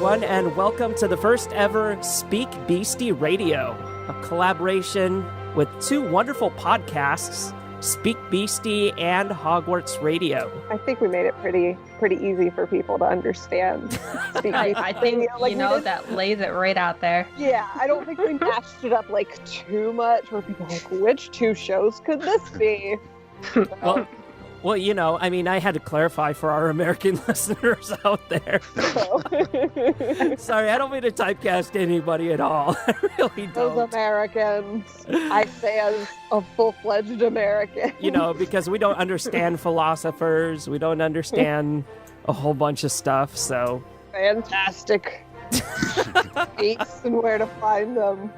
everyone, and welcome to the first ever SpeakBeasty Radio, a collaboration with two wonderful podcasts, SpeakBeasty and Hogwarts Radio. I think we made it pretty easy for people to understand. I think, that lays it right out there. Yeah, I don't think we mashed it up like too much where people are like, which two shows could this be? Well, I had to clarify for our American listeners out there. Sorry, I don't mean to typecast anybody at all. I really don't. Those Americans. I say as a full-fledged American. Because we don't understand philosophers. We don't understand a whole bunch of stuff, so... Fantastic. Dates and where to find them.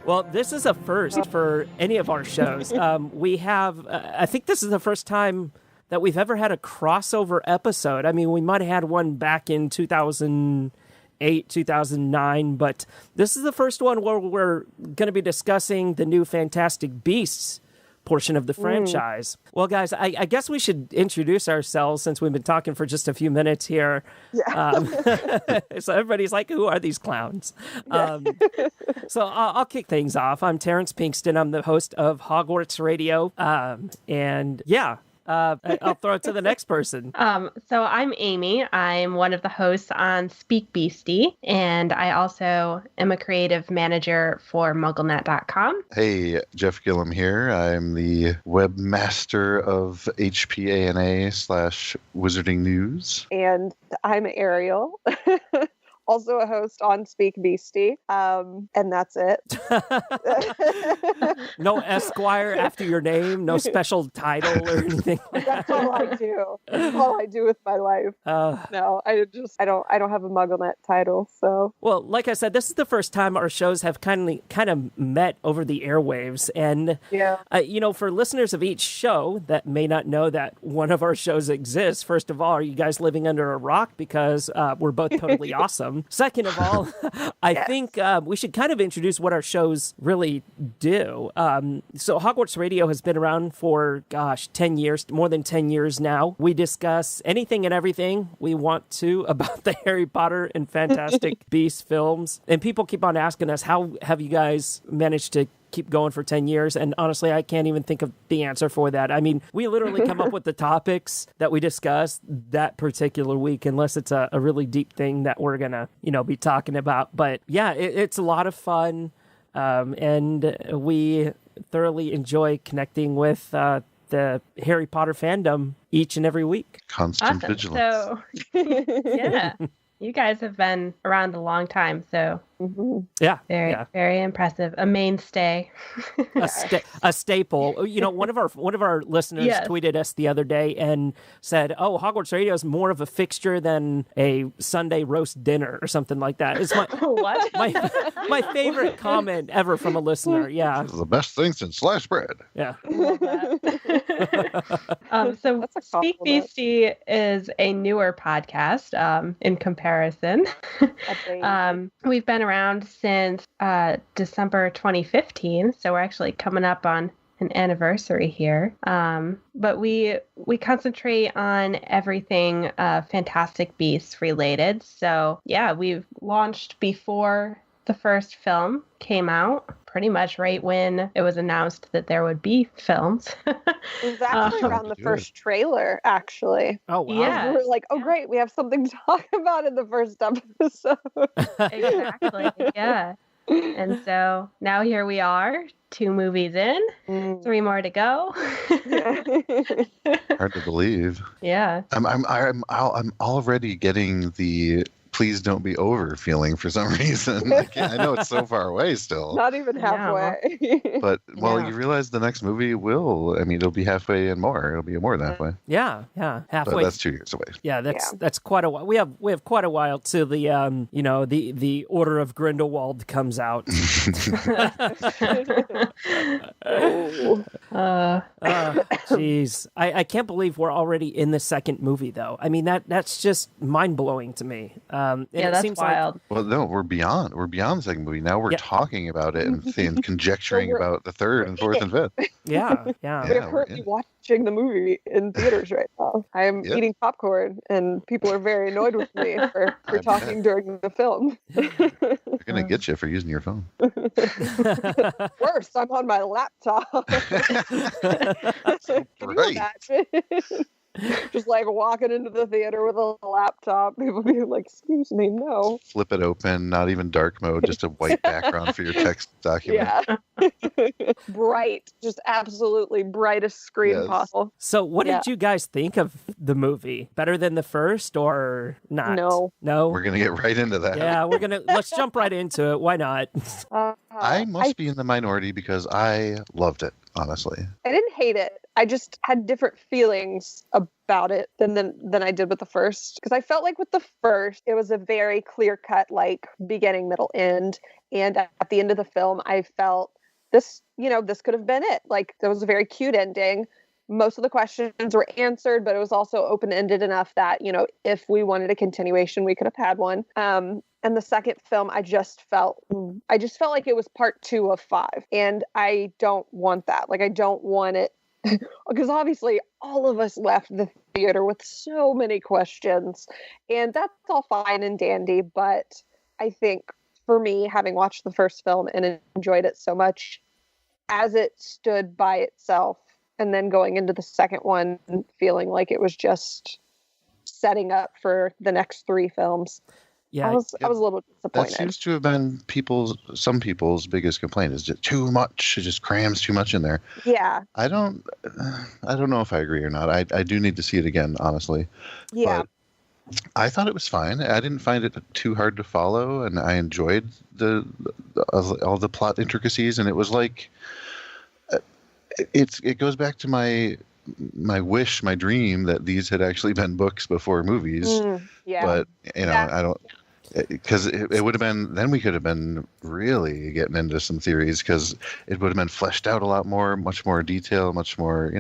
Well, this is a first for any of our shows. We have, I think this is the first time that we've ever had a crossover episode. I mean, we might have had one back in 2008, 2009, but this is the first one where we're going to be discussing the new Fantastic Beasts portion of the franchise. Well, guys, I guess we should introduce ourselves since we've been talking for just a few minutes here. Yeah. So everybody's like, who are these clowns? So I'll kick things off. I'm Terrence Pinkston. I'm the host of Hogwarts Radio. I'll throw it to the next person. So I'm Amy. I'm one of the hosts on SpeakBeasty, and I also am a creative manager for MuggleNet.com. Hey, Jeff Gillum here. I'm the webmaster of HPANA/Wizarding News. And I'm Ariel. Also a host on SpeakBeasty, and that's it. No Esquire after your name, no special title or anything. That's all I do. That's all I do with my life. No, I don't have a MuggleNet title. So, well, like I said, this is the first time our shows have kind of met over the airwaves, and for listeners of each show that may not know that one of our shows exists. First of all, are you guys living under a rock because we're both totally awesome? Second of all, I think we should kind of introduce what our shows really do. So Hogwarts Radio has been around for, 10 years, more than 10 years now. We discuss anything and everything we want to about the Harry Potter and Fantastic Beasts films. And people keep on asking us, how have you guys managed to keep going for 10 years? And honestly, I can't even think of the answer for that. I mean, we literally come up with the topics that we discuss that particular week, unless it's a really deep thing that we're gonna, be talking about. But yeah, it's a lot of fun. And we thoroughly enjoy connecting with the Harry Potter fandom each and every week. Constant vigilance. So, yeah. You guys have been around a long time, so very impressive. A mainstay, a staple. One of our listeners tweeted us the other day and said, "Oh, Hogwarts Radio is more of a fixture than a Sunday roast dinner or something like that." It's my favorite comment ever from a listener. Yeah, this is the best thing since sliced bread. Yeah. So SpeakBeasty is a newer podcast in comparison. We've been around since December 2015, so we're actually coming up on an anniversary here. But we concentrate on everything Fantastic Beasts related. So yeah, we've launched before the first film came out, pretty much right when it was announced that there would be films. It was actually around the first trailer, actually. Oh, wow. Yeah. We were like, great, we have something to talk about in the first episode. Exactly, yeah. And so now here we are, 2 movies in, 3 more to go. Hard to believe. Yeah. I'm already getting the please don't be over feeling for some reason. I know it's so far away still. Not even halfway. But, you realize the next movie it'll be halfway and more. It'll be more than halfway. Yeah, halfway. But that's 2 years away. Yeah, that's quite a while. We have quite a while till the the Order of Grindelwald comes out. Jeez, I can't believe we're already in the second movie though. I mean that's just mind blowing to me. And it that's seems wild. Well, no, we're beyond the second movie. Now we're talking about it and conjecturing about the third and fourth and fifth. Yeah. We're currently watching the movie in theaters right now. I'm eating popcorn, and people are very annoyed with me for talking during the film. They're going to get you for using your phone. Worse, I'm on my laptop. Can you imagine? Just like walking into the theater with a laptop, people being like, "Excuse me, no." Flip it open, not even dark mode, just a white background for your text document. Yeah. Bright, just absolutely brightest screen possible. So what did you guys think of the movie? Better than the first or not? No. We're going to get right into that. Yeah, let's jump right into it. Why not? I must be in the minority because I loved it, honestly. I didn't hate it. I just had different feelings about it than I did with the first. Because I felt like with the first, it was a very clear-cut, like, beginning, middle, end. And at the end of the film, I felt this could have been it. Like, there was a very cute ending. Most of the questions were answered, but it was also open-ended enough that, if we wanted a continuation, we could have had one. And the second film, I just felt like it was part 2 of 5. And I don't want that. Like, I don't want it. Because obviously all of us left the theater with so many questions, and that's all fine and dandy. But I think for me, having watched the first film and enjoyed it so much as it stood by itself, and then going into the second one feeling like it was just setting up for the next 3 films. Yeah, I was a little disappointed. That seems to have been some people's biggest complaint is just too much. It just crams too much in there. Yeah. I don't know if I agree or not. I do need to see it again, honestly. Yeah. But I thought it was fine. I didn't find it too hard to follow, and I enjoyed all the plot intricacies. And it was like it goes back to my dream that these had actually been books before movies. But I don't. Because it would have been, then we could have been really getting into some theories, because it would have been fleshed out a lot more, much more detail, much more,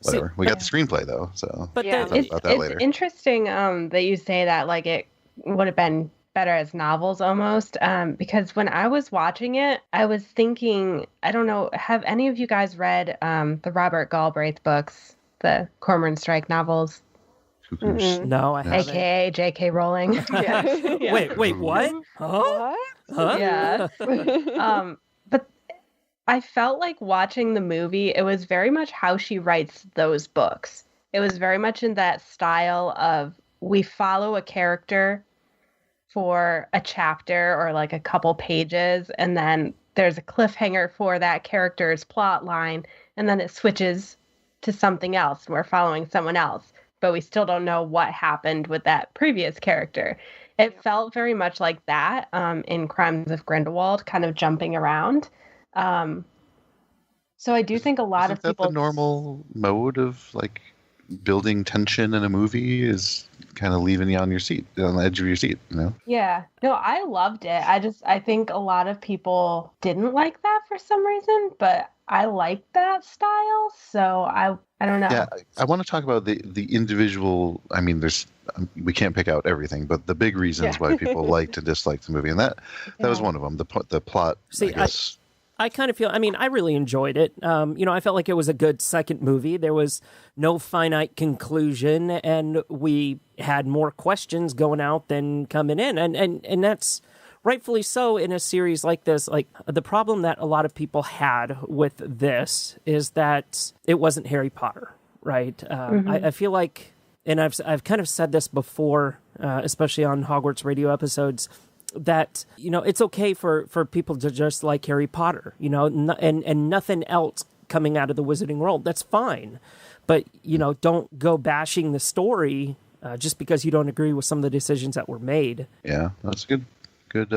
whatever. We got the screenplay though, so but it's interesting that you say that, like, it would have been better as novels almost, because when I was watching it, I was thinking, I don't know, have any of you guys read the Robert Galbraith books, the Cormoran Strike novels? No, I haven't. AKA J.K. Rowling. Yeah. Wait, what? Huh? Yeah. But I felt like watching the movie, it was very much how she writes those books. It was very much in that style of, we follow a character for a chapter or like a couple pages, and then there's a cliffhanger for that character's plot line, and then it switches to something else. We're following someone else, but we still don't know what happened with that previous character. It felt very much like that in Crimes of Grindelwald, kind of jumping around. So I do think a lot of people... the normal mode of, like, building tension in a movie is kind of leaving you on your seat, on the edge of your seat, Yeah. No, I loved it. I think a lot of people didn't like that for some reason, but I like that style, so I don't know. Yeah, I want to talk about the individual. I mean, we can't pick out everything, but the big reasons why people liked and disliked the movie, and that was one of them. The plot. See, I guess. I kind of feel, I really enjoyed it. I felt like it was a good second movie. There was no finite conclusion, and we had more questions going out than coming in. And that's rightfully so in a series like this. Like, the problem that a lot of people had with this is that it wasn't Harry Potter, right? I feel like, and I've kind of said this before, especially on Hogwarts Radio episodes, that, it's okay for people to just like Harry Potter, and nothing else coming out of the wizarding world. That's fine. But, don't go bashing the story just because you don't agree with some of the decisions that were made. Yeah, that's a good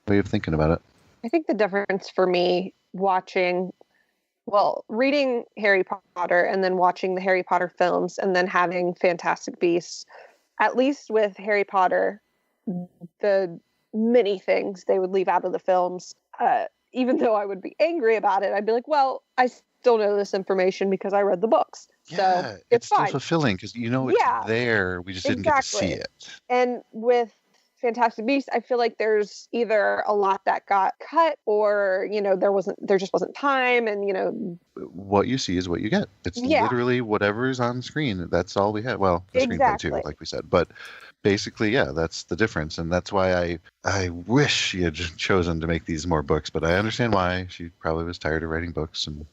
way of thinking about it. I think the difference for me reading Harry Potter and then watching the Harry Potter films and then having Fantastic Beasts, at least with Harry Potter, the many things they would leave out of the films, even though I would be angry about it, I'd be like, well, I still know this information because I read the books. So it's fine. still fulfilling because it's there. We just didn't get to see it. And with Fantastic Beasts, I feel like there's either a lot that got cut or, there just wasn't time, and what you see is what you get. It's literally whatever's on screen. That's all we had. Well, the screenplay too, like we said, but basically, that's the difference. And that's why I wish she had chosen to make these more books, but I understand why. She probably was tired of writing books. And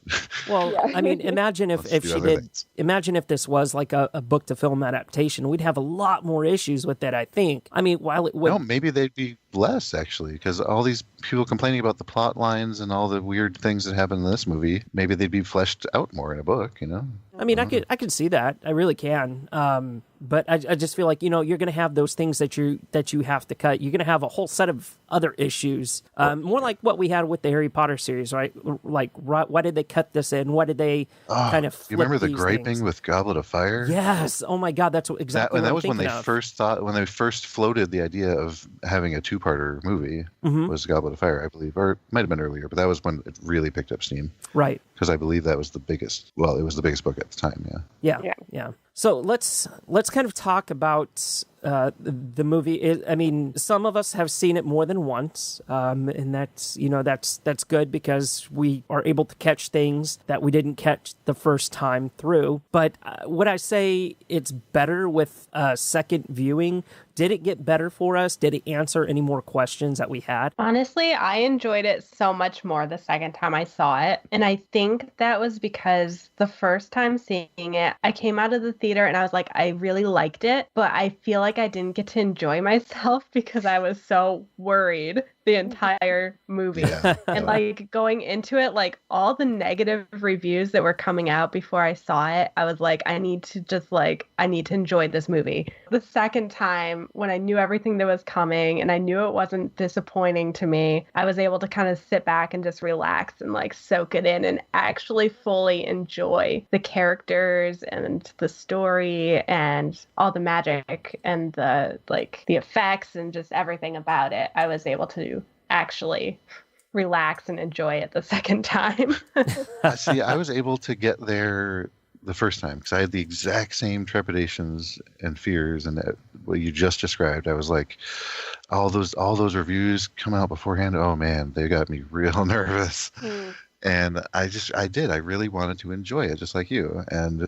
I mean, imagine if she did. Things. Imagine if this was like a book to film adaptation. We'd have a lot more issues with it, I think. I mean, while it would... No, maybe they'd be less, actually, because all these people complaining about the plot lines and all the weird things that happen in this movie, maybe they'd be fleshed out more in a book, I mean, I could see that. I really can. But I just feel like, you're going to have those things that you have to cut. You're going to have a whole set of other issues, more like what we had with the Harry Potter series, right? Like, why did they cut this in? Why did they kind of flip you remember the griping things? With Goblet of Fire? Yes. Oh my God, that's exactly what I'm thinking when they first floated the idea of having a two-parter movie, was Goblet of Fire, I believe, or it might have been earlier, but that was when it really picked up steam. Right. Because I believe that was the biggest. Well, it was the biggest book at the time. Yeah. So let's kind of talk about the movie. I mean, some of us have seen it more than once, and that's good because we are able to catch things that we didn't catch the first time through. But would I say it's better with a second viewing? Did it get better for us? Did it answer any more questions that we had? Honestly, I enjoyed it so much more the second time I saw it. And I think that was because the first time seeing it, I came out of the theater and I was like, I really liked it, but I feel like I didn't get to enjoy myself because I was so worried the entire movie. And like going into it, like all the negative reviews that were coming out before I saw it, I was like, I need to enjoy this movie. The second time, when I knew everything that was coming and I knew it wasn't disappointing to me, I was able to kind of sit back and just relax and like soak it in and actually fully enjoy the characters and the story and all the magic and the effects and just everything about it. I was able to actually relax and enjoy it the second time. See, I was able to get there the first time because I had the exact same trepidations and fears and what you just described. I was like, all those reviews come out beforehand. Oh man, they got me real nervous. And I really wanted to enjoy it just like you. And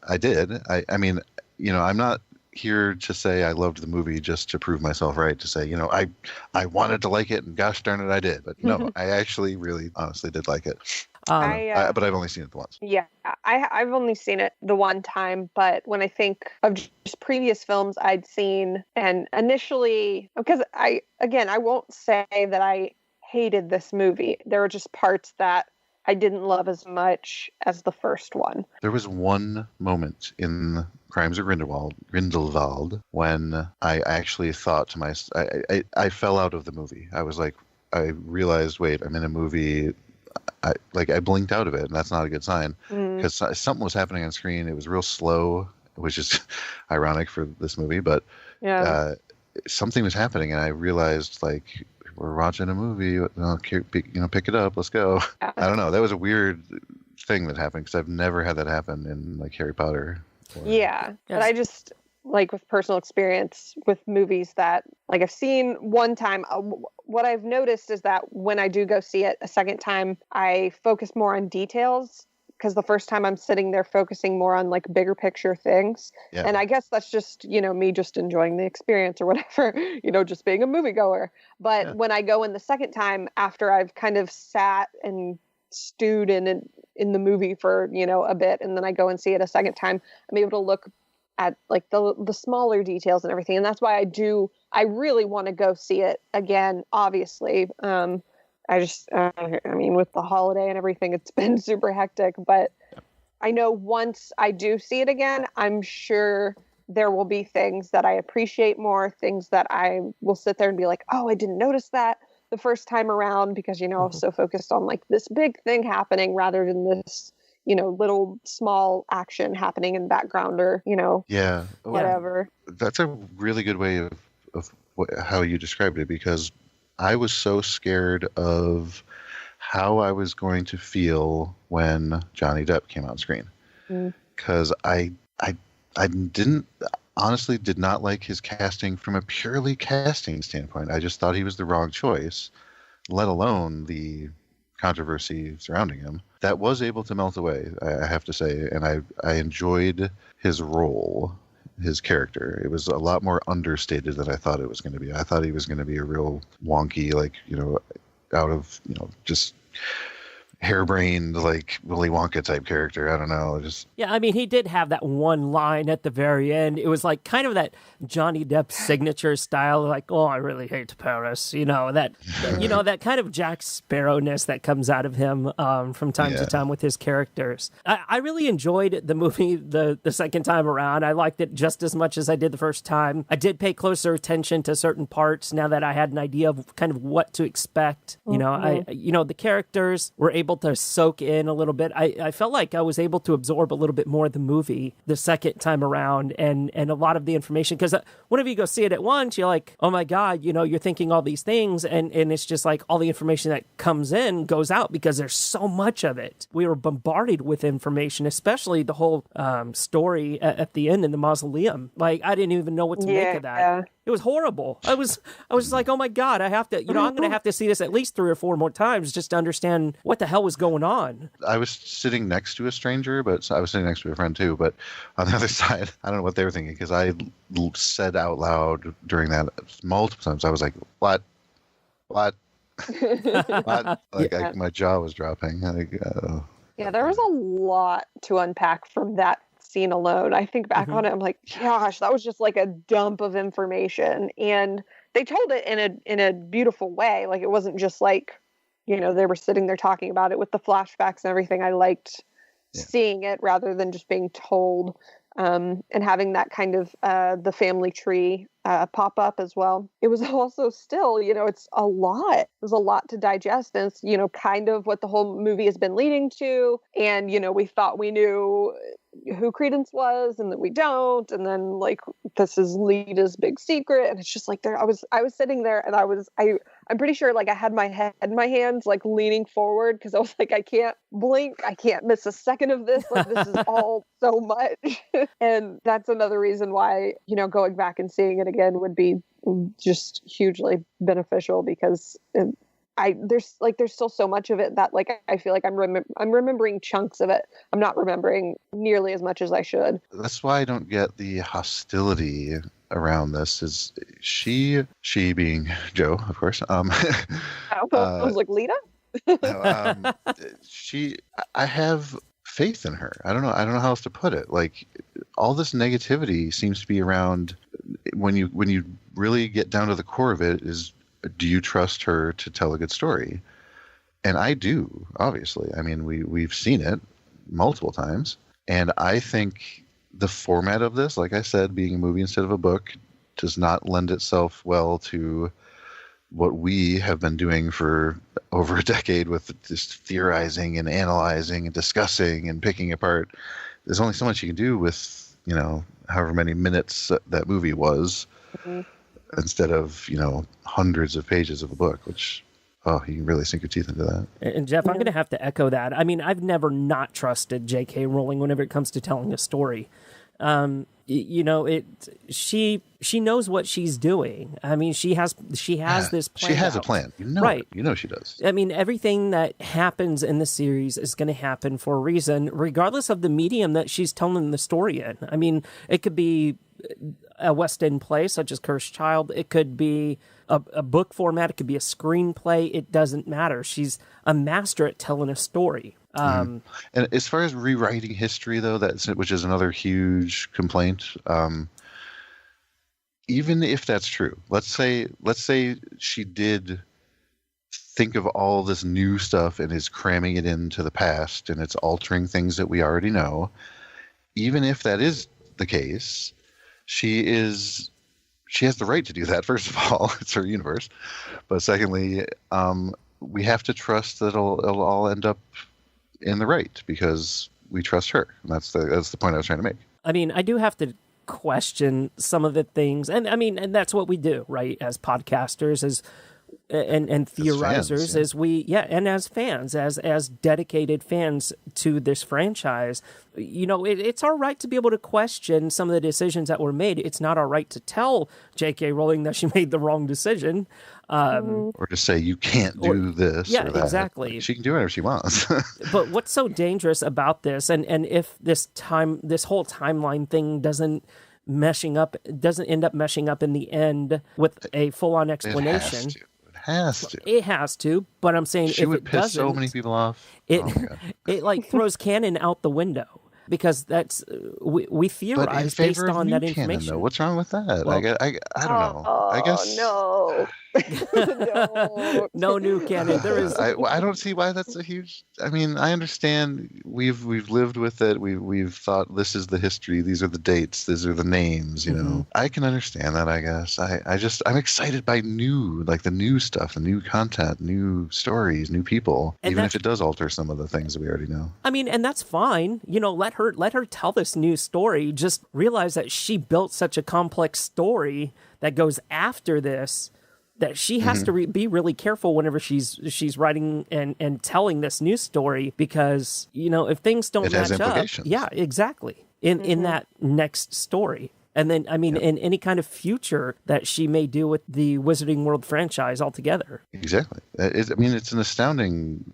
I did. I mean, I'm not here to say I loved the movie just to prove myself right, to say, I wanted to like it and gosh darn it, I did. But no, I actually really honestly did like it. But I've only seen it once. Yeah, I've only seen it the one time. But when I think of just previous films I'd seen, and initially, because I won't say that I hated this movie. There were just parts that I didn't love as much as the first one. There was one moment in Crimes of Grindelwald when I actually thought to myself, I fell out of the movie. I was like, I realized, wait, I'm in a movie. I blinked out of it, and that's not a good sign because something was happening on screen. It was real slow, which is ironic for this movie, but something was happening, and I realized like, we're watching a movie, pick it up, let's go. I don't know. That was a weird thing that happened because I've never had that happen in like Harry Potter. But I just like with personal experience with movies that like I've seen one time, what I've noticed is that when I do go see it a second time, I focus more on details because the first time I'm sitting there focusing more on like bigger picture things. Yeah. And I guess that's just, me just enjoying the experience or whatever, just being a moviegoer. But when I go in the second time after I've kind of sat and stewed in the movie for, a bit, and then I go and see it a second time, I'm able to look at like the smaller details and everything. And that's why I really want to go see it again, obviously. I mean, with the holiday and everything, it's been super hectic, but I know once I do see it again, I'm sure there will be things that I appreciate more, things that I will sit there and be like, oh, I didn't notice that the first time around because, I was so focused on like this big thing happening rather than this, little small action happening in the background or, whatever. That's a really good way of how you described it because I was so scared of how I was going to feel when Johnny Depp came on screen. because I didn't honestly did not like his casting from a purely casting standpoint. I just thought he was the wrong choice, let alone the controversy surrounding him. That was able to melt away, I have to say, and I enjoyed his role, his character. It was a lot more understated than I thought it was going to be. I thought he was going to be a real wonky, like, out of, just harebrained, like Willy Wonka type character. I don't know. Yeah, I mean, he did have that one line at the very end. It was like kind of that Johnny Depp signature style, like, "Oh, I really hate Paris." That kind of Jack Sparrowness that comes out of him from time to time with his characters. I really enjoyed the movie the second time around. I liked it just as much as I did the first time. I did pay closer attention to certain parts now that I had an idea of kind of what to expect. The characters were able to soak in a little bit. I felt like I was able to absorb a little bit more of the movie the second time around, and a lot of the information, because whenever you go see it at once, you're like, oh my God, you're thinking all these things, and it's just like all the information that comes in goes out because there's so much of it. We were bombarded with information, especially the whole story at the end in the mausoleum. Like, I didn't even know what to make of that. Yeah. It was horrible. I was like, oh my God, I have to, I'm going to have to see this at least 3 or 4 more times just to understand what the hell was going on. I was sitting next to a stranger, but I was sitting next to a friend too. But on the other side, I don't know what they were thinking, because I said out loud during that multiple times. I was like, what? What? Like, my jaw was dropping. Yeah, there was a lot to unpack from that scene alone. I think back on it, I'm like, gosh, that was just like a dump of information, and they told it in a beautiful way. Like, it wasn't just like, they were sitting there talking about it with the flashbacks and everything. I liked seeing it rather than just being told, and having that kind of the family tree pop up as well. It was also still, it's a lot. There's a lot to digest, and it's, kind of what the whole movie has been leading to. And, we thought we knew who Credence was, and that we don't. And then, like, this is Lita's big secret. And it's just like, I was sitting there, and I'm pretty sure, like, I had my head in my hands, like, leaning forward, because I was like, I can't blink. I can't miss a second of this. Like, this is all so much. And that's another reason why, going back and seeing it again would be just hugely beneficial, because there's still so much of it that, like, I feel like I'm remembering chunks of it. I'm not remembering nearly as much as I should. That's why I don't get the hostility around this. Is she being Joe, of course. I was like, Lita? I have faith in her. I don't know how else to put it. Like, all this negativity seems to be around, when you really get down to the core of it, is, do you trust her to tell a good story? And I do, obviously. I mean, we've seen it multiple times, and I think the format of this, like I said, being a movie instead of a book, does not lend itself well to what we have been doing for over a decade, with just theorizing and analyzing and discussing and picking apart. There's only so much you can do with, however many minutes that movie was, instead of, hundreds of pages of a book, which, you can really sink your teeth into that. And Jeff, I'm going to have to echo that. I mean, I've never not trusted J.K. Rowling whenever it comes to telling a story. She knows what she's doing. I mean, she has this plan. She has a plan. Right. She does. I mean, everything that happens in the series is going to happen for a reason, regardless of the medium that she's telling the story in. I mean, it could be a West End play such as Cursed Child. It could be a book format. It could be a screenplay. It doesn't matter. She's a master at telling a story. And as far as rewriting history, though, which is another huge complaint. Even if that's true, let's say she did think of all this new stuff and is cramming it into the past, and it's altering things that we already know. Even if that is the case, she has the right to do that. First of all, it's her universe, but secondly, we have to trust that it'll all end up in the right, because we trust her. And that's the point I was trying to make. I mean, I do have to question some of the things, and I mean, and that's what we do, right? As podcasters, is and theorizers, as fans, and as fans, as dedicated fans to this franchise, it's our right to be able to question some of the decisions that were made. It's not our right to tell J.K. Rowling that she made the wrong decision. Or to say you can't do this or that. Exactly. She can do whatever she wants. But what's so dangerous about this, and if this whole timeline thing doesn't end up meshing up in the end with a full-on explanation. It has to, but I'm saying she would piss so many people off. It like throws canon out the window, because that's we theorize based on that information. Canon, what's wrong with that? Well, I don't know. I guess no. No new canon. There is. I don't see why that's a huge. I mean, I understand we've lived with it. We've thought this is the history. These are the dates. These are the names. You know, I can understand that. I guess. I'm excited by the new stuff, the new content, new stories, new people. And even if it does alter some of the things that we already know. I mean, and that's fine. Let her tell this new story. Just realize that she built such a complex story that goes after this, that she has to be really careful whenever she's writing and telling this new story, because if things don't match up, exactly, in that next story, and then in any kind of future that she may do with the Wizarding World franchise altogether. Exactly. It's an astounding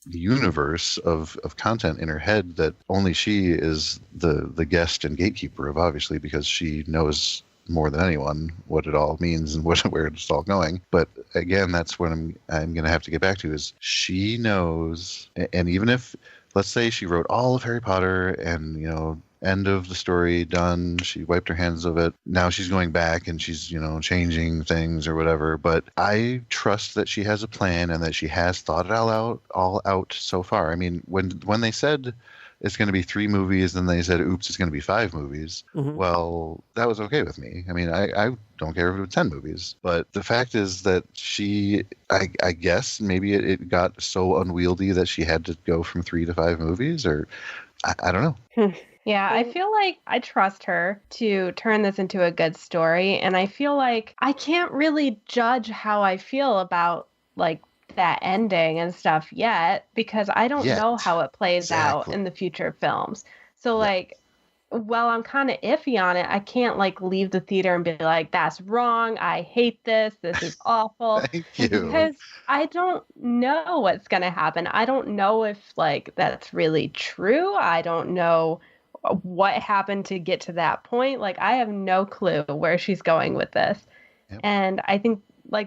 universe of content in her head that only she is the guest and gatekeeper of, obviously, because she knows more than anyone what it all means and where it's all going. But again, that's what I'm going to have to get back to, is she knows. And even if, let's say she wrote all of Harry Potter and, end of the story, done, she wiped her hands of it, now she's going back and she's, changing things or whatever. But I trust that she has a plan and that she has thought it all out so far. I mean, when they said it's going to be 3 movies, then they said, oops, it's going to be 5 movies. Well, that was okay with me. I mean, I don't care if it was 10 movies. But the fact is that I guess maybe it got so unwieldy that she had to go from 3 to 5 movies, or I don't know. Yeah, I feel like I trust her to turn this into a good story. And I feel like I can't really judge how I feel about, that ending and stuff yet, because I don't know how it plays out in the future films. So while I'm kind of iffy on it, I can't leave the theater and be like, that's wrong, I hate this is awful. Thank you. Because I don't know what's going to happen. I don't know if that's really true. I don't know what happened to get to that point. I have no clue where she's going with this. Yep. And I think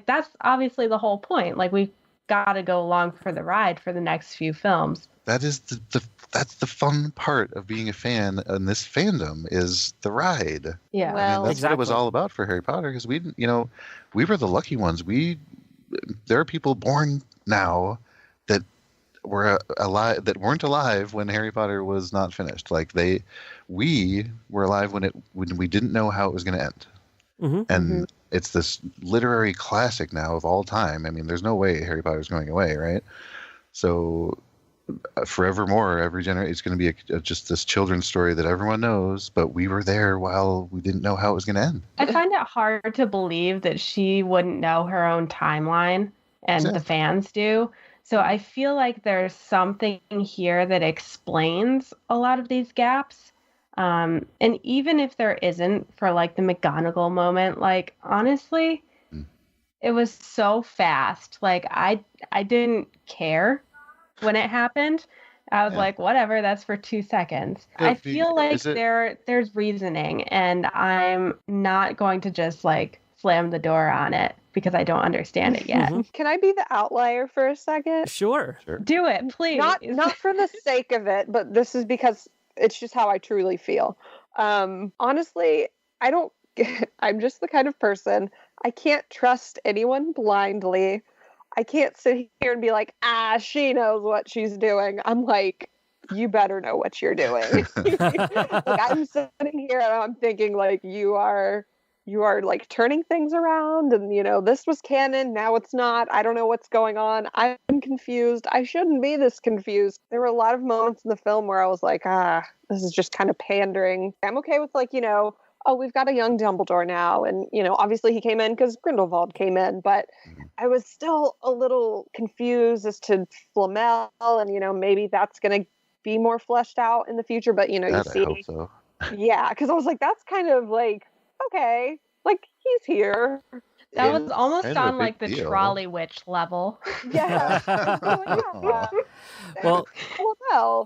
that's obviously the whole point. We've got to go along for the ride for the next few films. That is that's the fun part of being a fan in this fandom, is the ride. Yeah, well, that's what it was all about for Harry Potter, because we were the lucky ones. There are people born now that were alive, that weren't alive when Harry Potter was not finished. We were alive when we didn't know how it was going to end. And it's this literary classic now of all time. I mean, there's no way Harry Potter's going away, right? So forevermore, every generation, it's going to be just this children's story that everyone knows, but we were there while we didn't know how it was going to end. I find it hard to believe that she wouldn't know her own timeline, and the fans do. So I feel like there's something here that explains a lot of these gaps. And even if there isn't, for the McGonagall moment, honestly, it was so fast. I didn't care when it happened. I was like, whatever, that's for 2 seconds. I feel like there's reasoning, and I'm not going to just slam the door on it because I don't understand it yet. Can I be the outlier for a second? Sure. Do it, please. Not for the sake of it, but this is because it's just how I truly feel. Honestly, I'm just the kind of person, I can't trust anyone blindly. I can't sit here and be like, she knows what she's doing. I'm like, you better know what you're doing. I'm sitting here and I'm thinking you are turning things around, and this was canon, now it's not. I don't know what's going on. I'm confused. I shouldn't be this confused. There were a lot of moments in the film where I was like, this is just kind of pandering. I'm okay with oh, we've got a young Dumbledore now. And, obviously he came in because Grindelwald came in, but I was still a little confused as to Flamel and, maybe that's going to be more fleshed out in the future. But, you see. I hope so. Yeah, because I was like, that's kind of like, okay, like he's here. That was almost on like the trolley witch level. Yeah. Well,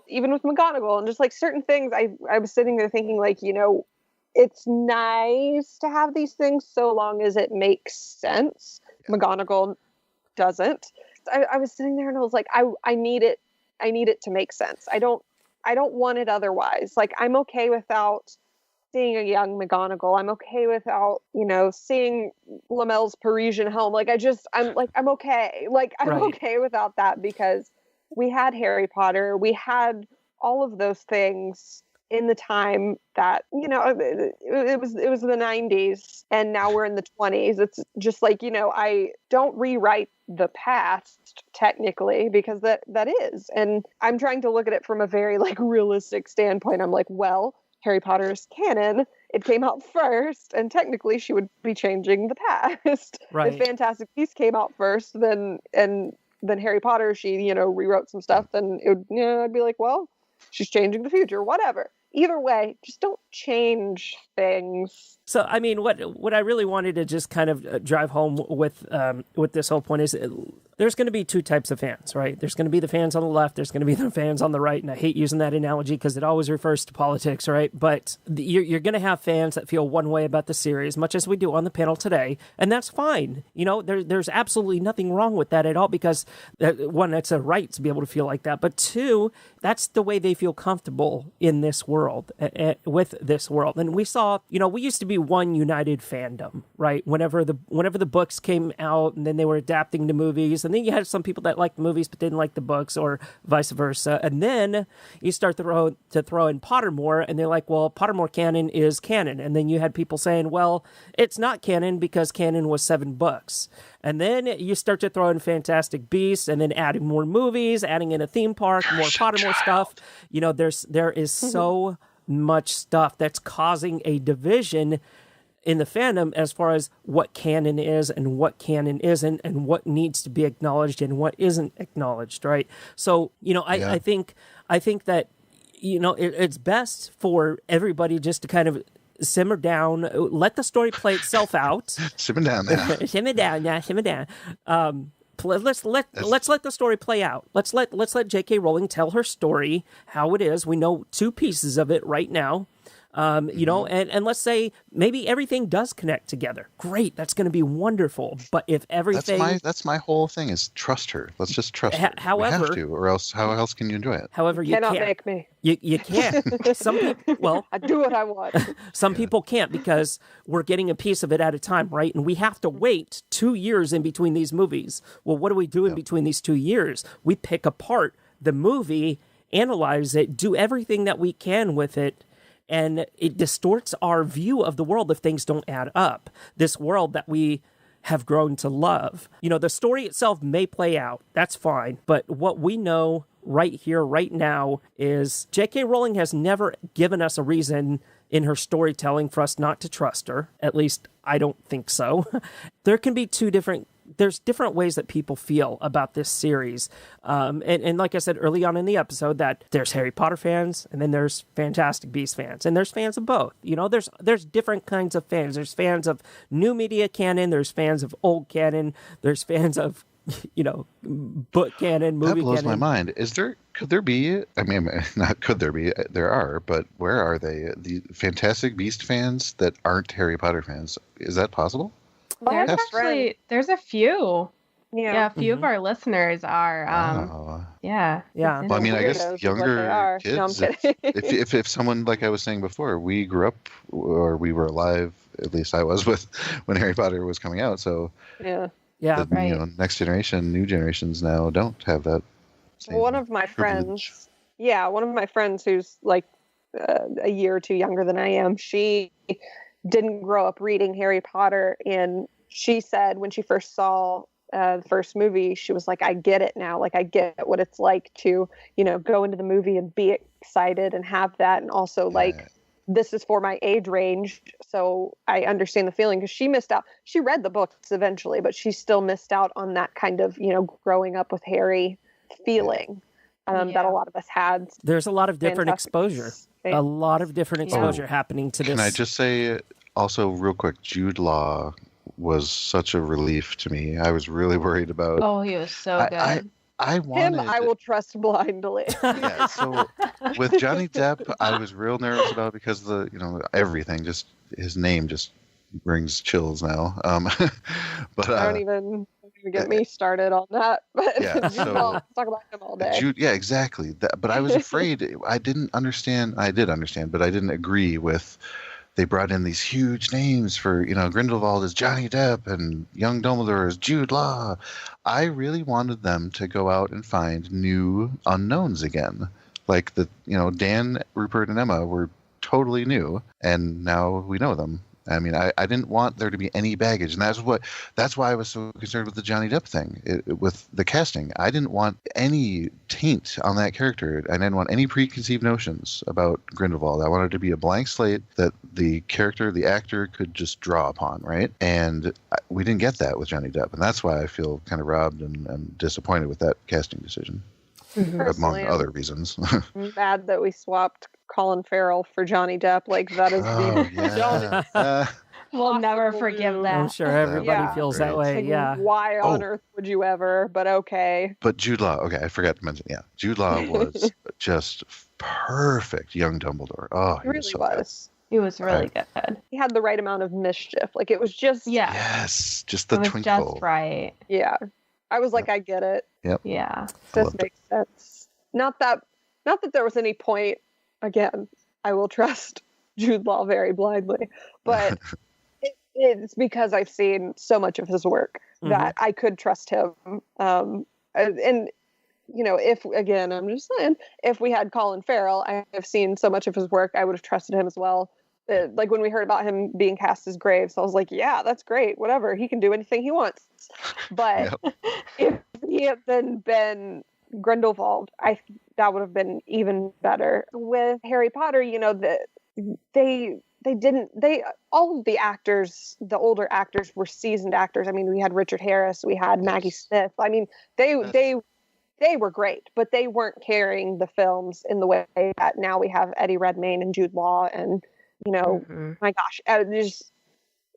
even with McGonagall and just like certain things, I was sitting there thinking like, it's nice to have these things so long as it makes sense. Yeah. McGonagall doesn't. I was sitting there and I was like, I need it to make sense. I don't want it otherwise. Like, I'm okay without seeing a young McGonagall. I'm okay without, seeing Lamel's Parisian home. Like, I'm okay. Like, I'm okay without that because we had Harry Potter. We had all of those things in the time that, it was the 90s and now we're in the 20s. It's just like, I don't rewrite the past technically because that is. And I'm trying to look at it from a very like realistic standpoint. I'm like, well, Harry Potter's canon. It came out first, and technically she would be changing the past. Right. If Fantastic Beasts came out first, then Harry Potter, she, rewrote some stuff, then it would, I'd be like, well, she's changing the future, whatever. Either way, just don't change things. So, I mean, what I really wanted to just kind of drive home with this whole point is there's going to be two types of fans, right? There's going to be the fans on the left. There's going to be the fans on the right. And I hate using that analogy because it always refers to politics, right? But you're going to have fans that feel one way about the series, much as we do on the panel today. And that's fine. There's absolutely nothing wrong with that at all because, one, it's a right to be able to feel like that. But two, that's the way they feel comfortable in this world, with this world. And we saw, we used to be one united fandom, right? Whenever the books came out and then they were adapting to movies, and then you had some people that liked the movies but didn't like the books, or vice versa. And then you start to throw in Pottermore, and they're like, well, Pottermore canon is canon. And then you had people saying, well, it's not canon because canon was 7 books. And then you start to throw in Fantastic Beasts, and then adding more movies, adding in a theme park, more Pottermore stuff. There is so much stuff that's causing a division in the fandom as far as what canon is and what canon isn't, and what needs to be acknowledged and what isn't acknowledged, right? So, I think that, it's best for everybody just to kind of simmer down, let the story play itself out. Simmer down now. Simmer down. Let's let the story play out. Let's let J.K. Rowling tell her story how it is. We know 2 pieces of it right now. And let's say maybe everything does connect together. Great, that's going to be wonderful. But if everything, that's my whole thing is trust her. Let's just trust her. However, we have to, or else how else can you enjoy it? However, you cannot can't make me. You can't. Some people, well, I do what I want. Some people can't because we're getting a piece of it at a time, right? And we have to wait 2 years in between these movies. Well, what do we do in between these 2 years? We pick apart the movie, analyze it, do everything that we can with it. And it distorts our view of the world if things don't add up. This world that we have grown to love. The story itself may play out. That's fine. But what we know right here, right now, is J.K. Rowling has never given us a reason in her storytelling for us not to trust her. At least, I don't think so. There can be there's different ways that people feel about this series. And like I said early on in the episode, that there's Harry Potter fans, and then there's Fantastic Beasts fans, and there's fans of both. There's different kinds of fans. There's fans of new media canon, there's fans of old canon, there's fans of, book canon, movie canon. That blows my mind. Could there be, I mean, not could there be, there are, but where are they? The Fantastic Beast fans that aren't Harry Potter fans. Is that possible? There's a few. Yeah, a few of our listeners are. Yeah. Well, I mean, I guess younger kids. No, if someone, like I was saying before, we grew up, or we were alive. At least I was when Harry Potter was coming out. So right. Next generation, new generations now don't have that. One of my friends, who's like a year or two younger than I am, she didn't grow up reading Harry Potter, and she said when she first saw the first movie, she was like, I get it now. Like, I get what it's like to, go into the movie and be excited and have that. And also like this is for my age range, so I understand the feeling, because she missed out. She read the books eventually, but she still missed out on that kind of, growing up with Harry feeling that a lot of us had. There's a lot of different exposure. A lot of different exposure happening to this. Can I just say also real quick, Jude Law was such a relief to me. I was really worried about... Oh, he was so good. I will trust blindly. Yeah, so with Johnny Depp, I was real nervous about, because everything, just his name just brings chills now. But don't even get me started on that. But yeah, so talk about him all day. Jude, yeah, exactly. But I was afraid. I didn't understand. I did understand, but I didn't agree with. They brought in these huge names for, Grindelwald is Johnny Depp and young Dumbledore is Jude Law. I really wanted them to go out and find new unknowns again. Like Dan, Rupert, and Emma were totally new, and now we know them. I mean, I didn't want there to be any baggage, and that's why I was so concerned with the Johnny Depp thing, with the casting. I didn't want any taint on that character. I didn't want any preconceived notions about Grindelwald. I wanted it to be a blank slate that the character, the actor, could just draw upon, right? And we didn't get that with Johnny Depp, and that's why I feel kind of robbed and disappointed with that casting decision, among other reasons. I'm mad that we swapped Colin Farrell for Johnny Depp. Like, that is Johnny. We'll never forgive that. I'm sure everybody feels that way. Like, yeah. Why on earth would you ever? But okay. But Jude Law. Okay, I forgot to mention. Yeah, Jude Law was just perfect young Dumbledore. Oh, he really was. He was really good. He had the right amount of mischief. Like, it was just yes, just the twinkle. Just right. Yeah, I was like, I get it. Yep. Yeah, this makes sense. Not that there was any point. Again, I will trust Jude Law very blindly, but it's because I've seen so much of his work that I could trust him. And if, again, I'm just saying, if we had Colin Farrell, I have seen so much of his work, I would have trusted him as well. Like, when we heard about him being cast as Graves, I was like, yeah, that's great. Whatever. He can do anything he wants. But if he had then been Grindelwald, that would have been even better. With Harry Potter, all of the actors, the older actors, were seasoned actors. I mean, we had Richard Harris, we had Maggie Smith. I mean, they were great, but they weren't carrying the films in the way that now we have Eddie Redmayne and Jude Law, and my gosh, just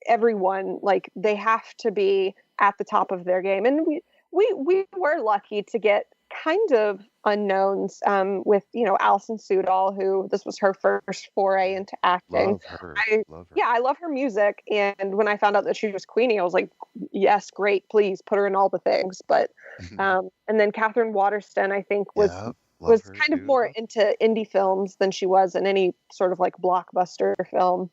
everyone, like, they have to be at the top of their game. And we were lucky to get kind of unknowns with Alison Sudol, who this was her first foray into acting. Love her. Yeah, I love her music, and when I found out that she was Queenie, I was like, yes, great, please put her in all the things. But and then Catherine Waterston, I think, was kind of more into indie films than she was in any sort of like blockbuster film.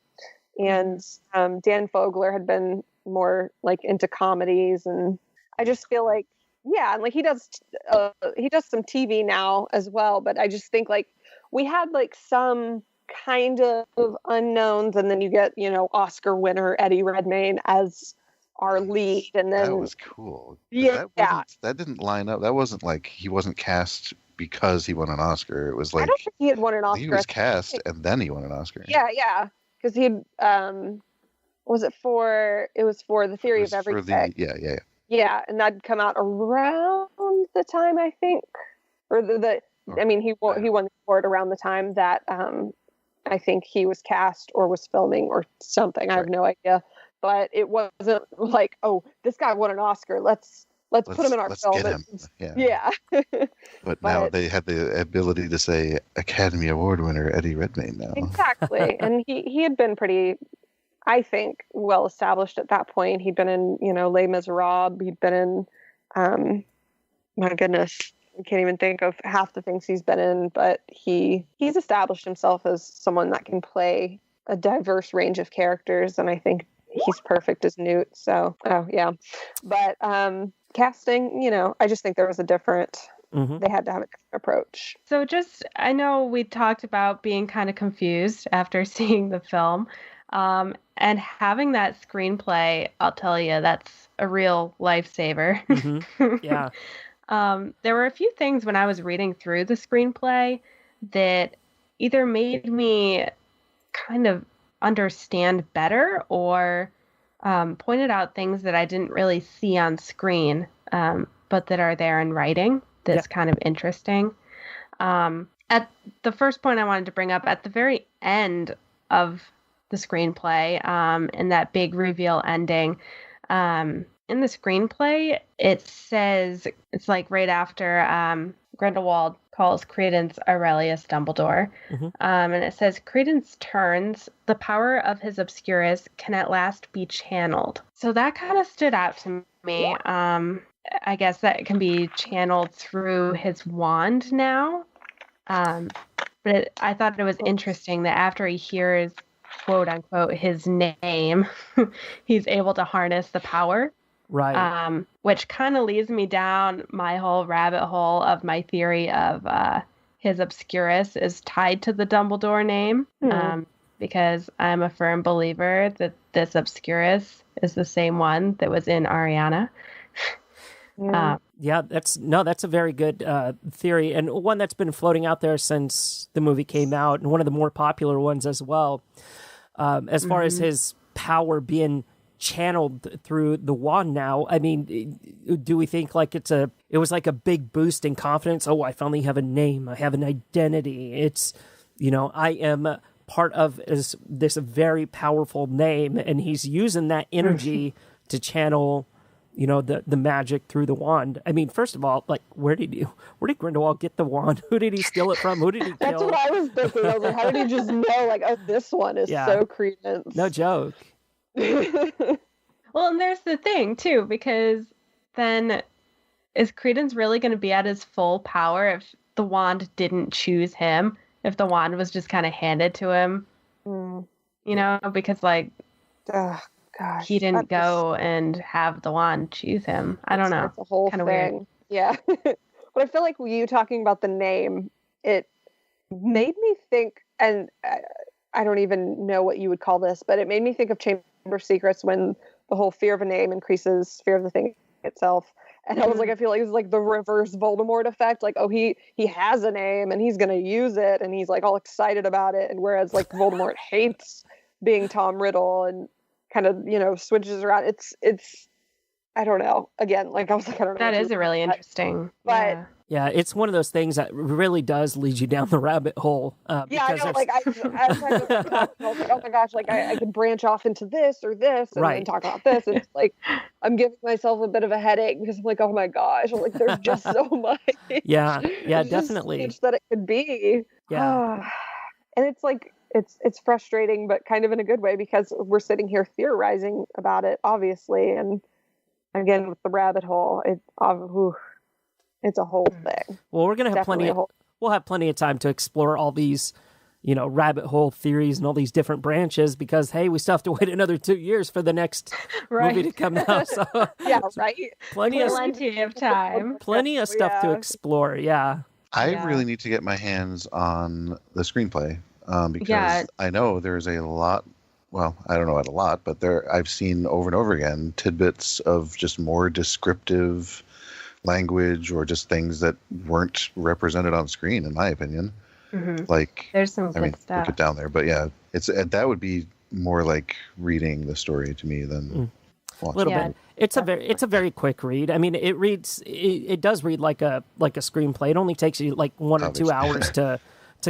And Dan Fogler had been more like into comedies, and I just feel like, yeah, and like he does some TV now as well, but I just think like we had like some kind of unknowns, and then you get Oscar winner Eddie Redmayne as our lead, and then that was cool. Yeah, that didn't line up. That wasn't like he wasn't cast because he won an Oscar. It was like, I don't think he had won an Oscar. He was cast and then he won an Oscar. Yeah, because he had it was for The Theory of Everything. Yeah, and that'd come out around the time, I think, or he won the award around the time that I think he was cast or was filming or something. I have no idea, but it wasn't like, oh, this guy won an Oscar. Let's put him in our film. Get him. Yeah. But now they had the ability to say Academy Award winner Eddie Redmayne now. Exactly, and he had been pretty, I think, well established at that point. He'd been in, Les Miserables. He'd been in, my goodness, I can't even think of half the things he's been in, but he's established himself as someone that can play a diverse range of characters, and I think he's perfect as Newt. So, but casting, I just think there was a different. They had to have a different approach. So I know we talked about being kind of confused after seeing the film. And having that screenplay, I'll tell you, that's a real lifesaver. Yeah. There were a few things when I was reading through the screenplay that either made me kind of understand better, or pointed out things that I didn't really see on screen, but that are there in writing. That's kind of interesting. At the first point I wanted to bring up, at the very end of the screenplay, in that big reveal ending, in the screenplay, it says, it's like right after Grindelwald calls Credence Aurelius Dumbledore. And it says, Credence turns, the power of his Obscurus can at last be channeled. So that kind of stood out to me. I guess that can be channeled through his wand now. But I thought it was interesting that after he hears, quote unquote, his name, he's able to harness the power. Right. Which kind of leads me down my whole rabbit hole of my theory of his Obscurus is tied to the Dumbledore name. Because I'm a firm believer that this Obscurus is the same one that was in Ariana. That's a very good theory, and one that's been floating out there since the movie came out, and one of the more popular ones as well. As far as his power being channeled through the wand now, I mean, do we think like it was like a big boost in confidence? Oh, I finally have a name. I have an identity. It's, I am part of this very powerful name, and he's using that energy to channel, the magic through the wand. I mean, first of all, like, where did Grindelwald get the wand? Who did he steal it from? Who did he kill? That's what I was thinking. I was like, how did he just know, like, oh, this one is so Credence? No joke. Well, and there's the thing, too, because then is Credence really going to be at his full power if the wand didn't choose him? If the wand was just kind of handed to him? Because, like, gosh, he didn't go and have the wand choose him. I don't know. It's a whole kind thing. of weird. Yeah. But I feel like you talking about the name, it made me think, and I don't even know what you would call this, but it made me think of Chamber of Secrets, when the whole fear of a name increases fear of the thing itself. And I was like, I feel like it's like the reverse Voldemort effect. Like, oh, he has a name and he's going to use it, and he's like all excited about it. And whereas like Voldemort hates being Tom Riddle and kind of, switches around. It's, I don't know. Again, like I was like, I don't know. That is a really interesting. But yeah, it's one of those things that really does lead you down the rabbit hole. I know. Like I was like, oh my gosh, like I could branch off into this or this, and then talk about this. And it's like I'm giving myself a bit of a headache because I'm like, oh my gosh, I'm like, there's just so much. Yeah, there's definitely. So much that it could be. Yeah, and it's like it's frustrating, but kind of in a good way, because we're sitting here theorizing about it, obviously, and again with the rabbit hole, it's a whole thing. Well, we're gonna have we'll have plenty of time to explore all these, rabbit hole theories and all these different branches, because hey, we still have to wait another 2 years for the next movie to come out. So yeah, right. Plenty of time. Plenty of stuff to explore. Yeah. I really need to get my hands on the screenplay, because I know there's a lot. Well, I don't know a lot, but I've seen over and over again tidbits of just more descriptive language, or just things that weren't represented on screen, in my opinion. Like, there's some good stuff. Look it down there, but yeah, that would be more like reading the story to me than watching. A little bit. It's a very quick read. I mean, it does read like a screenplay. It only takes you like 1 or 2 hours to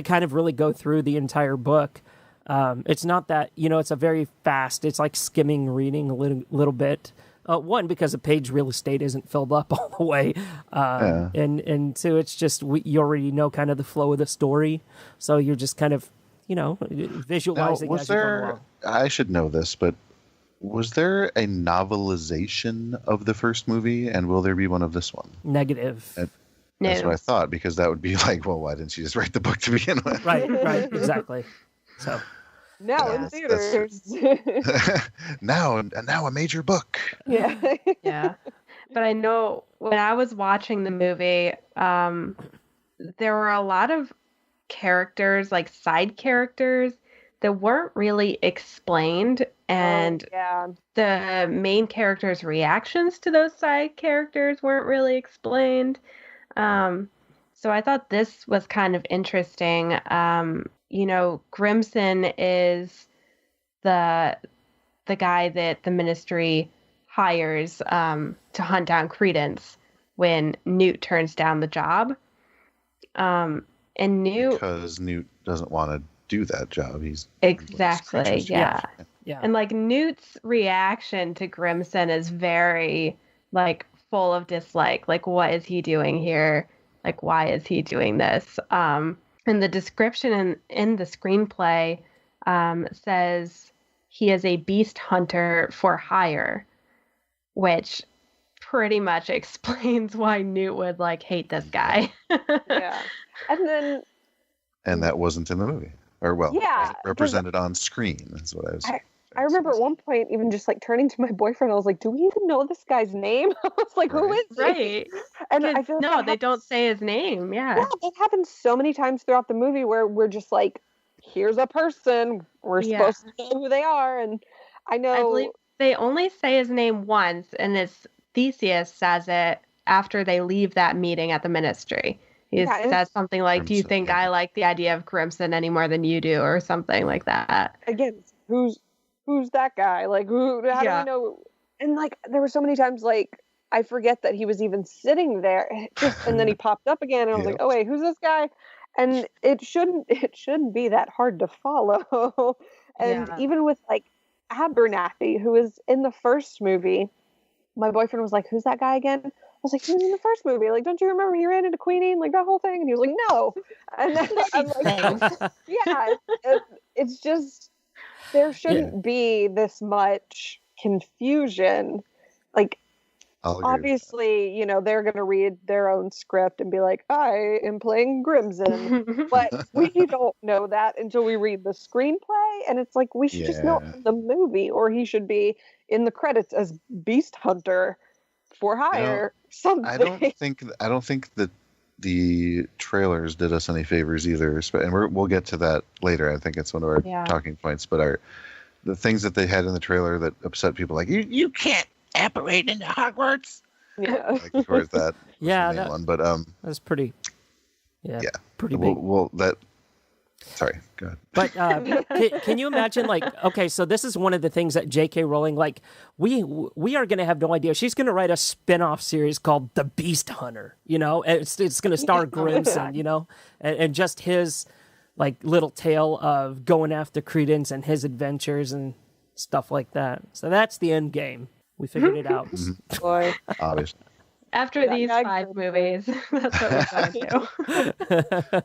kind of really go through the entire book. It's not that, it's a very fast, it's like skimming reading a little bit. One, because the page real estate isn't filled up all the way. And two, it's just, you already know kind of the flow of the story. So you're just kind of, visualizing as you go along. I should know this, but was there a novelization of the first movie, and will there be one of this one? Negative. That's what I thought, because that would be like, well, why didn't she just write the book to begin with? Right, exactly. So now in theaters. now a major book. Yeah. Yeah. But I know when I was watching the movie, there were a lot of characters, like side characters, that weren't really explained, and the main characters' reactions to those side characters weren't really explained. So I thought this was kind of interesting. Grimson is the guy that the Ministry hires to hunt down Credence when Newt turns down the job. And Newt, because Newt doesn't want to do that job. He's exactly, yeah. And like Newt's reaction to Grimson is very like full of dislike. Like, what is he doing here? Like, why is he doing this? And the description in the screenplay says he is a beast hunter for hire, which pretty much explains why Newt would like hate this guy. Yeah. And that wasn't in the movie. Or, well, represented on screen is what I was I remember at one point even just like turning to my boyfriend, I was like, do we even know this guy's name? I was like, who is he? Right. And I feel like they don't say his name. Yeah, it happens so many times throughout the movie where we're just like, here's a person, we're supposed to know who they are. And I know, I believe they only say his name once, and it's Theseus says it after they leave that meeting at the Ministry. He says something like, do you think I like the idea of Grimson any more than you do, or something like that. Again, who's that guy? Like, how do we know? And like, there were so many times, like, I forget that he was even sitting there, and then he popped up again, and I was like, oh wait, who's this guy? And it shouldn't be that hard to follow. And even with like Abernathy, who was in the first movie, my boyfriend was like, who's that guy again? I was like, he was in the first movie. Like, don't you remember he ran into Queenie? Like, that whole thing? And he was like, no. And then I'm like, it's just, there shouldn't be this much confusion. Like, obviously, they're going to read their own script and be like, I am playing Grimson. But we don't know that until we read the screenplay. And it's like, we should just know the movie, or he should be in the credits as Beast Hunter for hire. Something. I don't think that the trailers did us any favors either. And we'll get to that later. I think it's one of our talking points. But the things that they had in the trailer that upset people, like, you can't apparate into Hogwarts. Yeah. Like, of course, that was the main one. But that's pretty. Yeah. Pretty big. Well, that. Sorry, go ahead. But can you imagine, like, okay, so this is one of the things that J.K. Rowling, like, we are going to have no idea. She's going to write a spin-off series called The Beast Hunter, and it's going to star Grimson, and just his, like, little tale of going after Credence and his adventures and stuff like that. So that's the end game. We figured it out. Boy. Obviously. After these 5 movies, that's what we're going to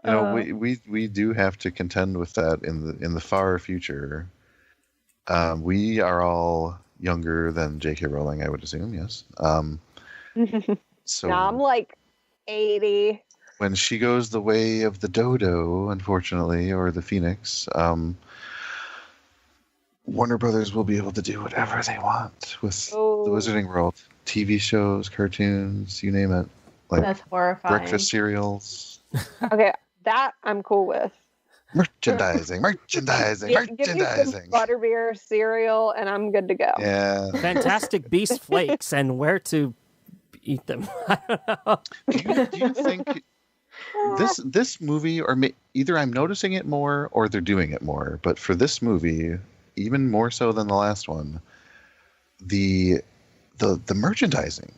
do. We do have to contend with that in the far future. We are all younger than J.K. Rowling, I would assume. Yes. So no, I'm like 80. When she goes the way of the dodo, unfortunately, or the phoenix, Warner Brothers will be able to do whatever they want with the Wizarding World. TV shows, cartoons, you name it. Like, that's horrifying. Breakfast cereals. Okay, that I'm cool with. Merchandising. Give me some butterbeer cereal, and I'm good to go. Yeah. Fantastic Beast flakes and where to eat them. I don't know. Do you think this movie, or either I'm noticing it more or they're doing it more, but for this movie, even more so than the last one, the merchandising,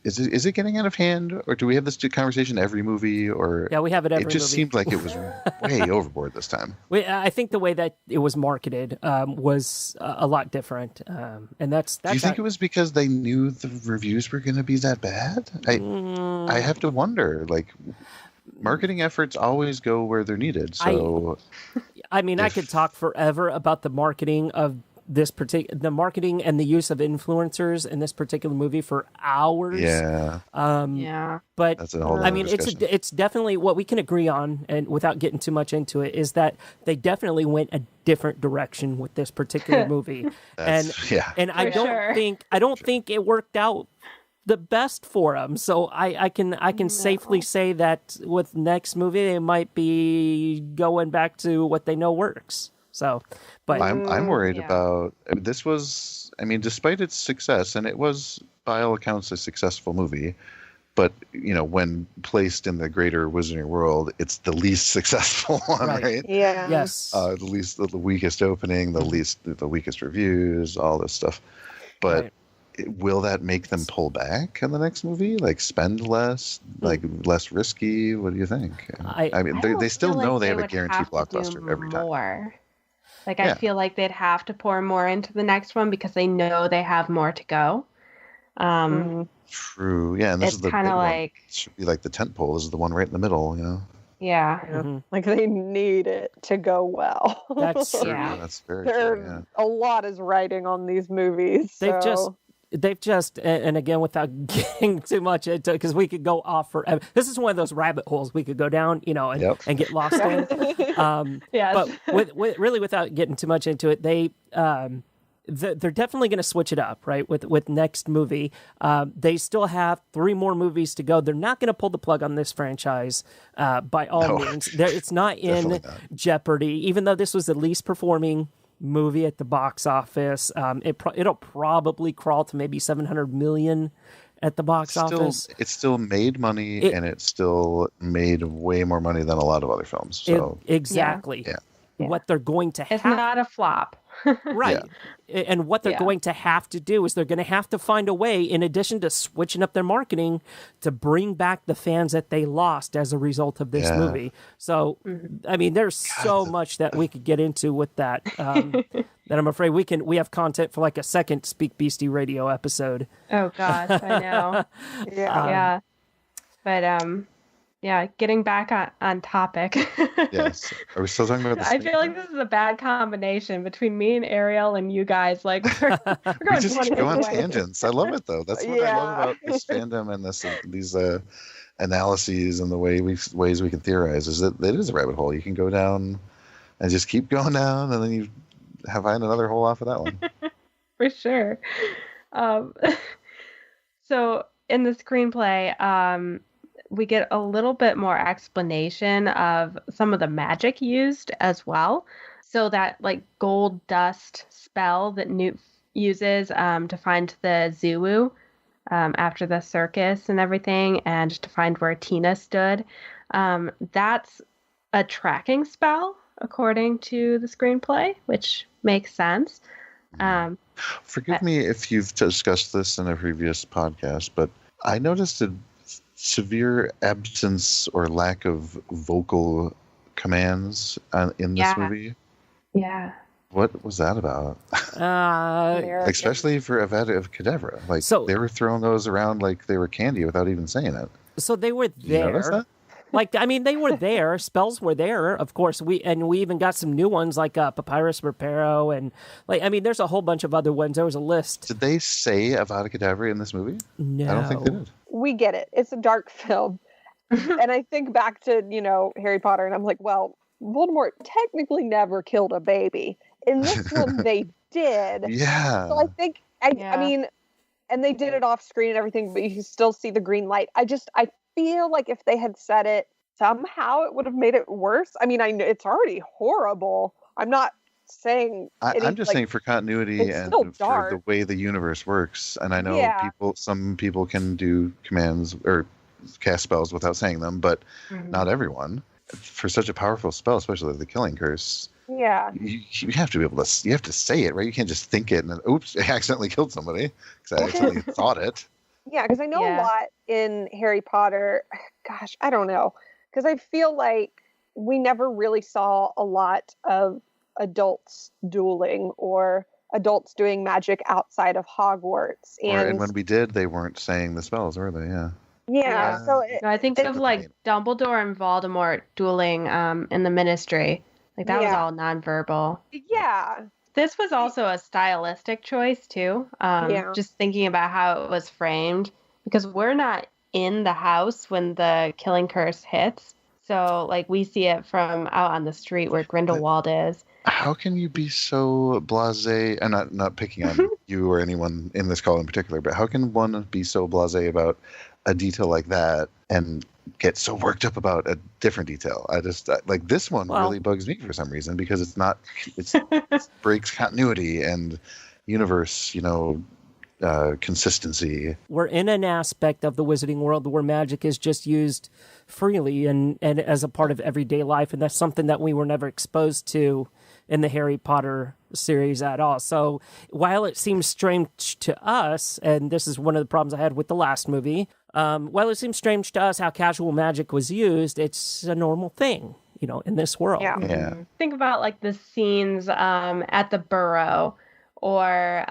is it getting out of hand, or do we have this conversation every movie? Or we have it every movie. It just seemed like it was way overboard this time. I think the way that it was marketed was a lot different, and that's. Do you think it was because they knew the reviews were going to be that bad? I have to wonder, like. Marketing efforts always go where they're needed. So, I could talk forever about the marketing of the marketing and the use of influencers in this particular movie for hours. Yeah. But that's a whole discussion. it's definitely what we can agree on, and without getting too much into it, is that they definitely went a different direction with this particular movie. And I don't think it worked out the best for them. So I can safely say that with next movie they might be going back to what they know works. So, but I'm worried about this. Was despite its success, and it was by all accounts a successful movie, but when placed in the greater Wizarding world, it's the least successful one, right? Yeah. Yes. The weakest opening, the weakest reviews, all this stuff. But will that make them pull back in the next movie? Like spend less, like less risky? What do you think? I mean, they still know they have a guaranteed blockbuster every time. More. Like I feel like they'd have to pour more into the next one because they know they have more to go. True. Yeah, and this is the kind of like it should be like the tentpole. This is the one right in the middle. Yeah. Mm-hmm. Like they need it to go well. That's true. That's very true. Yeah. A lot is riding on these movies. They've just, and again, without getting too much into, because we could go off forever. This is one of those rabbit holes we could go down, and get lost in. But really, without getting too much into it, they're definitely going to switch it up, right? With next movie, they still have 3 more movies to go. They're not going to pull the plug on this franchise by all means. It's not in jeopardy, even though this was the least performing movie at the box office. It'll probably crawl to maybe $700 million at the box office. It still made money, and it still made way more money than a lot of other films. So exactly. Yeah. What they're going to have. It's not a flop. Right. Yeah. And what they're going to have to do is they're going to have to find a way, in addition to switching up their marketing, to bring back the fans that they lost as a result of this movie. So, I mean, there's so much that we could get into with that, that I'm afraid we have content for like a second SpeakBeasty radio episode. Oh, gosh, I know. Yeah. But, getting back on topic. Yes. Are we still talking about this? I feel like this is a bad combination between me and Ariel and you guys. Like we're we just go on tangents. I love it though. That's what I love about this fandom and these analyses and the ways we can theorize is that it is a rabbit hole. You can go down and just keep going down, and then you find another hole off of that one. For sure. So in the screenplay, we get a little bit more explanation of some of the magic used as well. So that like gold dust spell that Newt uses to find the Zuu after the circus and everything, and just to find where Tina stood. That's a tracking spell, according to the screenplay, which makes sense. Forgive me if you've discussed this in a previous podcast, but I noticed a severe absence or lack of vocal commands in this movie. Yeah. What was that about? Especially for Avada Kedavra. Like, they were throwing those around like they were candy without even saying it. So they were there. You notice that? Like, I mean, they were there. Spells were there, of course. We even got some new ones like Papyrus Reparo, and like, I mean, there's a whole bunch of other ones. There was a list. Did they say Avada Kedavra in this movie? No, I don't think they did. We get it. It's a dark film, and I think back to Harry Potter, and I'm like, well, Voldemort technically never killed a baby. In this one, they did. Yeah. So I think I mean, and they did it off screen and everything, but you can still see the green light. I feel like if they had said it somehow, it would have made it worse. I mean, I know it's already horrible. I'm not saying I'm just saying for continuity and for the way the universe works. And I know some people can do commands or cast spells without saying them, but not everyone. For such a powerful spell, especially the Killing Curse, you have to be able to. You have to say it, right? You can't just think it and then, oops, I accidentally killed somebody because I accidentally thought it. Yeah, because I know a lot in Harry Potter. Gosh, I don't know. Because I feel like we never really saw a lot of adults dueling or adults doing magic outside of Hogwarts. And when we did, they weren't saying the spells, were they? Yeah. Yeah. So I think of like Dumbledore and Voldemort dueling in the Ministry. Like that was all nonverbal. Yeah. This was also a stylistic choice, too. Just thinking about how it was framed. Because we're not in the house when the Killing Curse hits. So, like, we see it from out on the street where Grindelwald is. How can you be so blasé? I'm not picking on you or anyone in this call in particular, but how can one be so blasé about a detail like that and get so worked up about a different detail? I just like this one really bugs me for some reason because it breaks continuity and universe, consistency. We're in an aspect of the wizarding world where magic is just used freely and as a part of everyday life, and that's something that we were never exposed to in the Harry Potter series at all. So while it seems strange to us, and this is one of the problems I had with the last movie, while it seems strange to us how casual magic was used, it's a normal thing, in this world. Yeah. Think about like the scenes at the Burrow or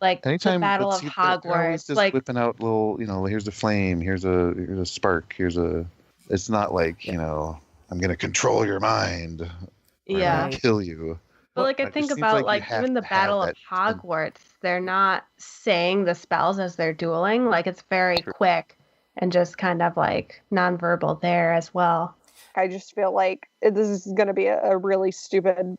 like anytime the Battle of Hogwarts, just like whipping out little, here's a flame, here's a spark, it's not like, I'm going to control your mind. Yeah. Kill you. But like I think about like even the Battle of Hogwarts, they're not saying the spells as they're dueling. Like it's very quick and just kind of like nonverbal there as well. I just feel like this is going to be a really stupid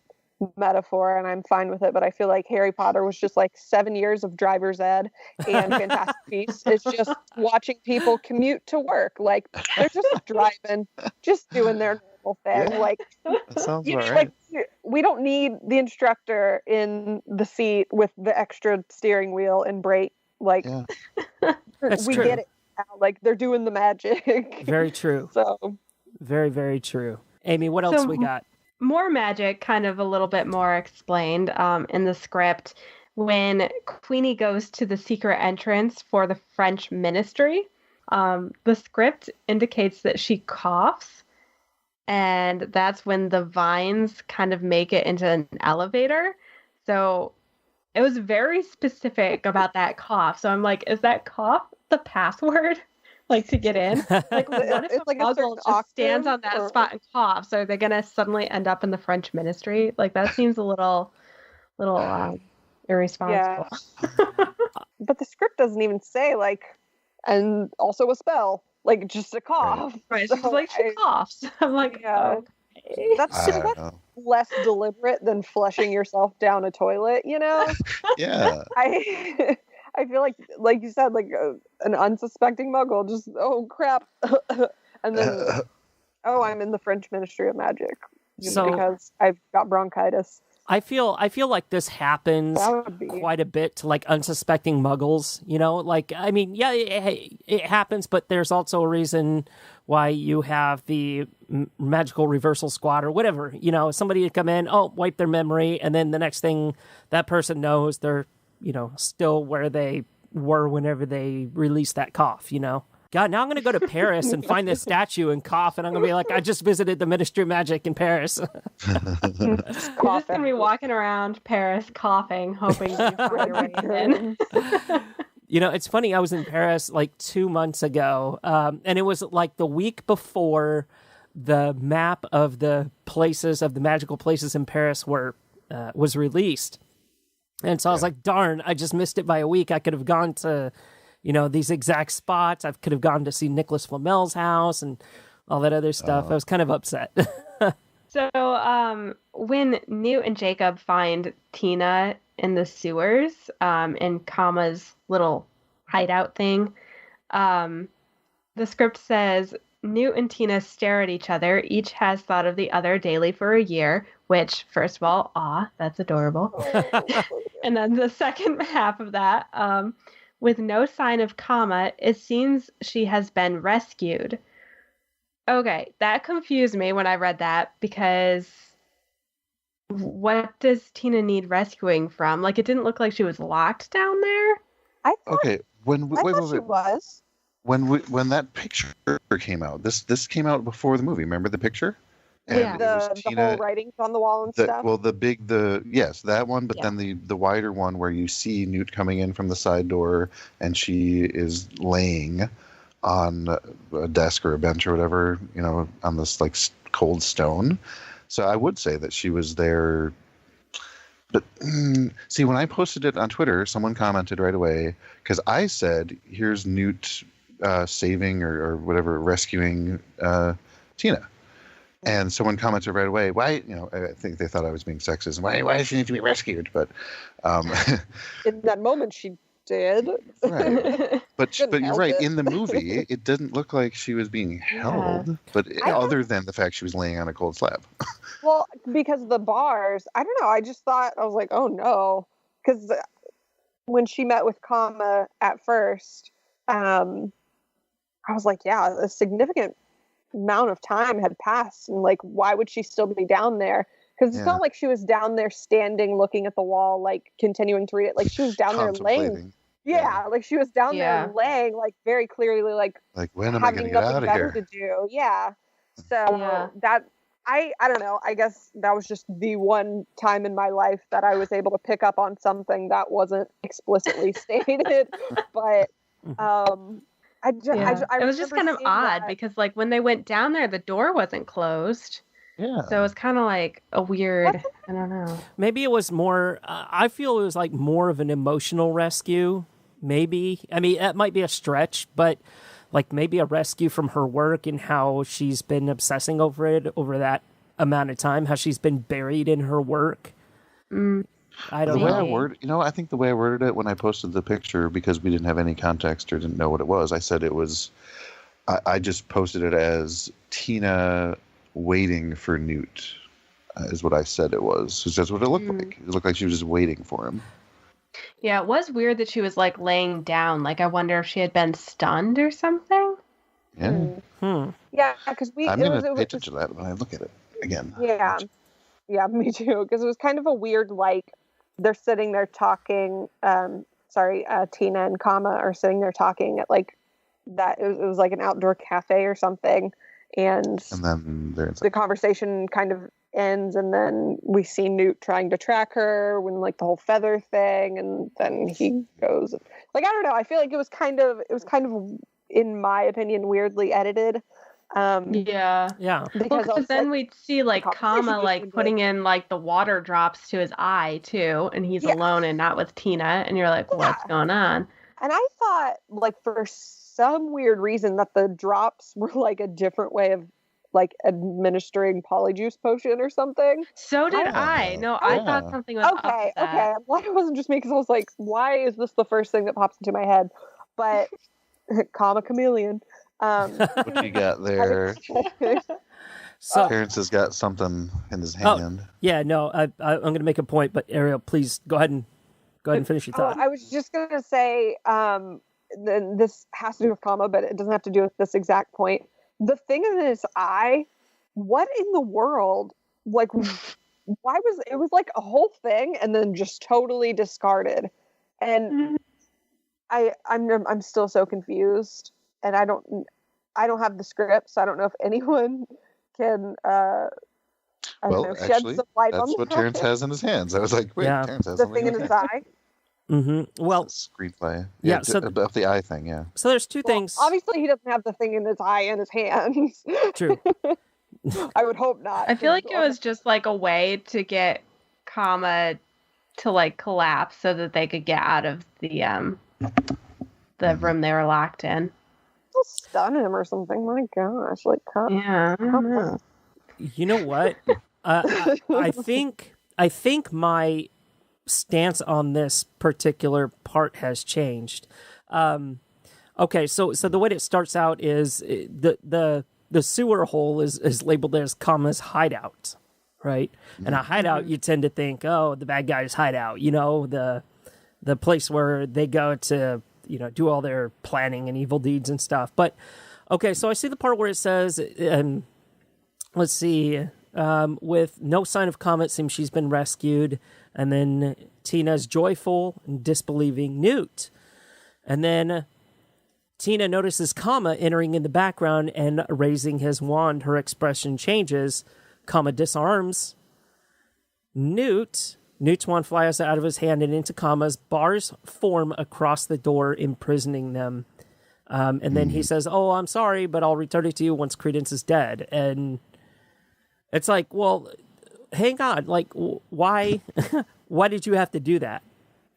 metaphor, and I'm fine with it, but I feel like Harry Potter was just like 7 years of driver's ed, and Fantastic Beasts is just watching people commute to work. Like they're just driving, just doing their normal thing. Yeah. Like That sounds about right. Like we don't need the instructor in the seat with the extra steering wheel and brake. Like we get it now. Like they're doing the magic. Very true. So very, very true. Amy, what else we got? More magic, kind of a little bit more explained in the script. When Queenie goes to the secret entrance for the French ministry, the script indicates that she coughs, and that's when the vines kind of make it into an elevator. So it was very specific about that cough. So I'm like, is that cough the password? Like to get in? Like what if a muggle just stands on that spot and coughs? Are they gonna suddenly end up in the French ministry? Like that seems a little irresponsible. Yeah. But the script doesn't even say like, and also a spell, like just a cough. Right. So, like she coughs. I'm like, okay. That's less deliberate than flushing yourself down a toilet, Yeah. I feel like you said, like an unsuspecting muggle just, oh crap, and then I'm in the French Ministry of Magic because I've got bronchitis. I feel like this happens quite a bit to like unsuspecting muggles, like, I mean, yeah, it happens, but there's also a reason why you have the magical reversal squad or whatever, somebody to come in, wipe their memory. And then the next thing that person knows, they're, still where they were whenever they released that cough, God, now I'm going to go to Paris and find this statue and cough, and I'm going to be like, I just visited the Ministry of Magic in Paris. You're just going to be walking around Paris coughing, hoping you find your way in. It's funny, I was in Paris like 2 months ago, and it was like the week before the map of the places, of the magical places in Paris was released. And so I was like, darn, I just missed it by a week. I could have gone to, these exact spots. I could have gone to see Nicholas Flamel's house and all that other stuff. I was kind of upset. So when Newt and Jacob find Tina in the sewers, in Kama's little hideout thing, the script says, Newt and Tina stare at each other. Each has thought of the other daily for a year, which, first of all, that's adorable. And then the second half of that, with no sign of Kama, it seems she has been rescued. Okay, that confused me when I read that, because what does Tina need rescuing from? Like, it didn't look like she was locked down there. I thought she was. When that picture came out, this came out before the movie. Remember the picture? And the whole writings on the wall and stuff. Well, yes, that one, but then the wider one where you see Newt coming in from the side door, and she is laying on a desk or a bench or whatever, on this like cold stone. So I would say that she was there. But see, when I posted it on Twitter, someone commented right away, because I said, "Here's Newt saving or whatever, rescuing Tina." And someone commented right away, "Why?" I think they thought I was being sexist. Why does she need to be rescued? But in that moment, she did. Right. But you're right. In the movie, it didn't look like she was being held. But other than the fact she was laying on a cold slab. Well, because the bars, I don't know. I just thought, I was like, oh no, because when she met with Kama at first, I was like, yeah, a significant amount of time had passed, and like, why would she still be down there? Because it's not like she was down there standing looking at the wall, like continuing to read it. Like she was down there laying. Yeah, like she was down there laying, like very clearly, like when am I going to get out of here? To do. Yeah. So that I don't know. I guess that was just the one time in my life that I was able to pick up on something that wasn't explicitly stated, but it was just kind of odd because like when they went down there, the door wasn't closed. Yeah. So it was kind of like a weird, I don't know. Maybe it was more, I feel it was like more of an emotional rescue. Maybe. I mean, it might be a stretch, but like maybe a rescue from her work and how she's been obsessing over it over that amount of time, how she's been buried in her work. I don't know. I think the way I worded it when I posted the picture, because we didn't have any context or didn't know what it was, I said it was, I just posted it as Tina waiting for Newt, is what I said it was. Because that's what it looked like. It looked like she was just waiting for him. Yeah, it was weird that she was like laying down. Like, I wonder if she had been stunned or something. Yeah. Yeah, because I'm going to pay attention to that when I look at it again. Yeah. Yeah, me too. Because it was kind of a weird, like, they're sitting there talking. Tina and Kama are sitting there talking at like that. It was like an outdoor cafe or something. And then the conversation kind of ends, and then we see Newt trying to track her when like the whole feather thing, and then he goes like, I don't know. I feel like it was kind of in my opinion weirdly edited. Because then we'd see like Kama like putting in like the water drops to his eye too, and he's alone and not with Tina, and you're like, what's going on? And I thought like for some weird reason that the drops were like a different way of like administering polyjuice potion or something. So did I. No, I thought something was okay. I'm glad it wasn't just me, because I was like, why is this the first thing that pops into my head? But Kama chameleon. What you got there? So Terrence has got something in his hand. I'm going to make a point, but Ariel, please go ahead and finish your thought. I was just going to say, this has to do with Kama, but it doesn't have to do with this exact point. The thing in his eye, what in the world? Like, why was it was like a whole thing and then just totally discarded? And I'm still so confused, and I don't have the script, so I don't know if anyone can shed some light on that. That's what Terrence has in his hands. I was like, wait, Terrence has the thing in his eye. Well, screenplay. So about the eye thing. Yeah. So there's two things. Obviously, he doesn't have the thing in his eye in his hands. True. I would hope not. I feel like it was just like a way to get Kama to like collapse so that they could get out of the room they were locked in. Stun him or something. My gosh, like I don't know. You know what? I think my stance on this particular part has changed. Okay, so the way it starts out is the sewer hole is labeled as Kama's hideout, right? And a hideout, you tend to think, oh, the bad guy's hideout, the place where they go to, do all their planning and evil deeds and stuff. But okay, so I see the part where it says, let's see, with no sign of Kama, it seems she's been rescued. And then Tina's joyful and disbelieving Newt. And then Tina notices Kama entering in the background and raising his wand. Her expression changes. Kama disarms Newt. Newt's wand flies out of his hand and into Kama's. Bars form across the door, imprisoning them. And then he says, oh, I'm sorry, but I'll return it to you once Credence is dead. And it's like, well, hang on, like, why did you have to do that?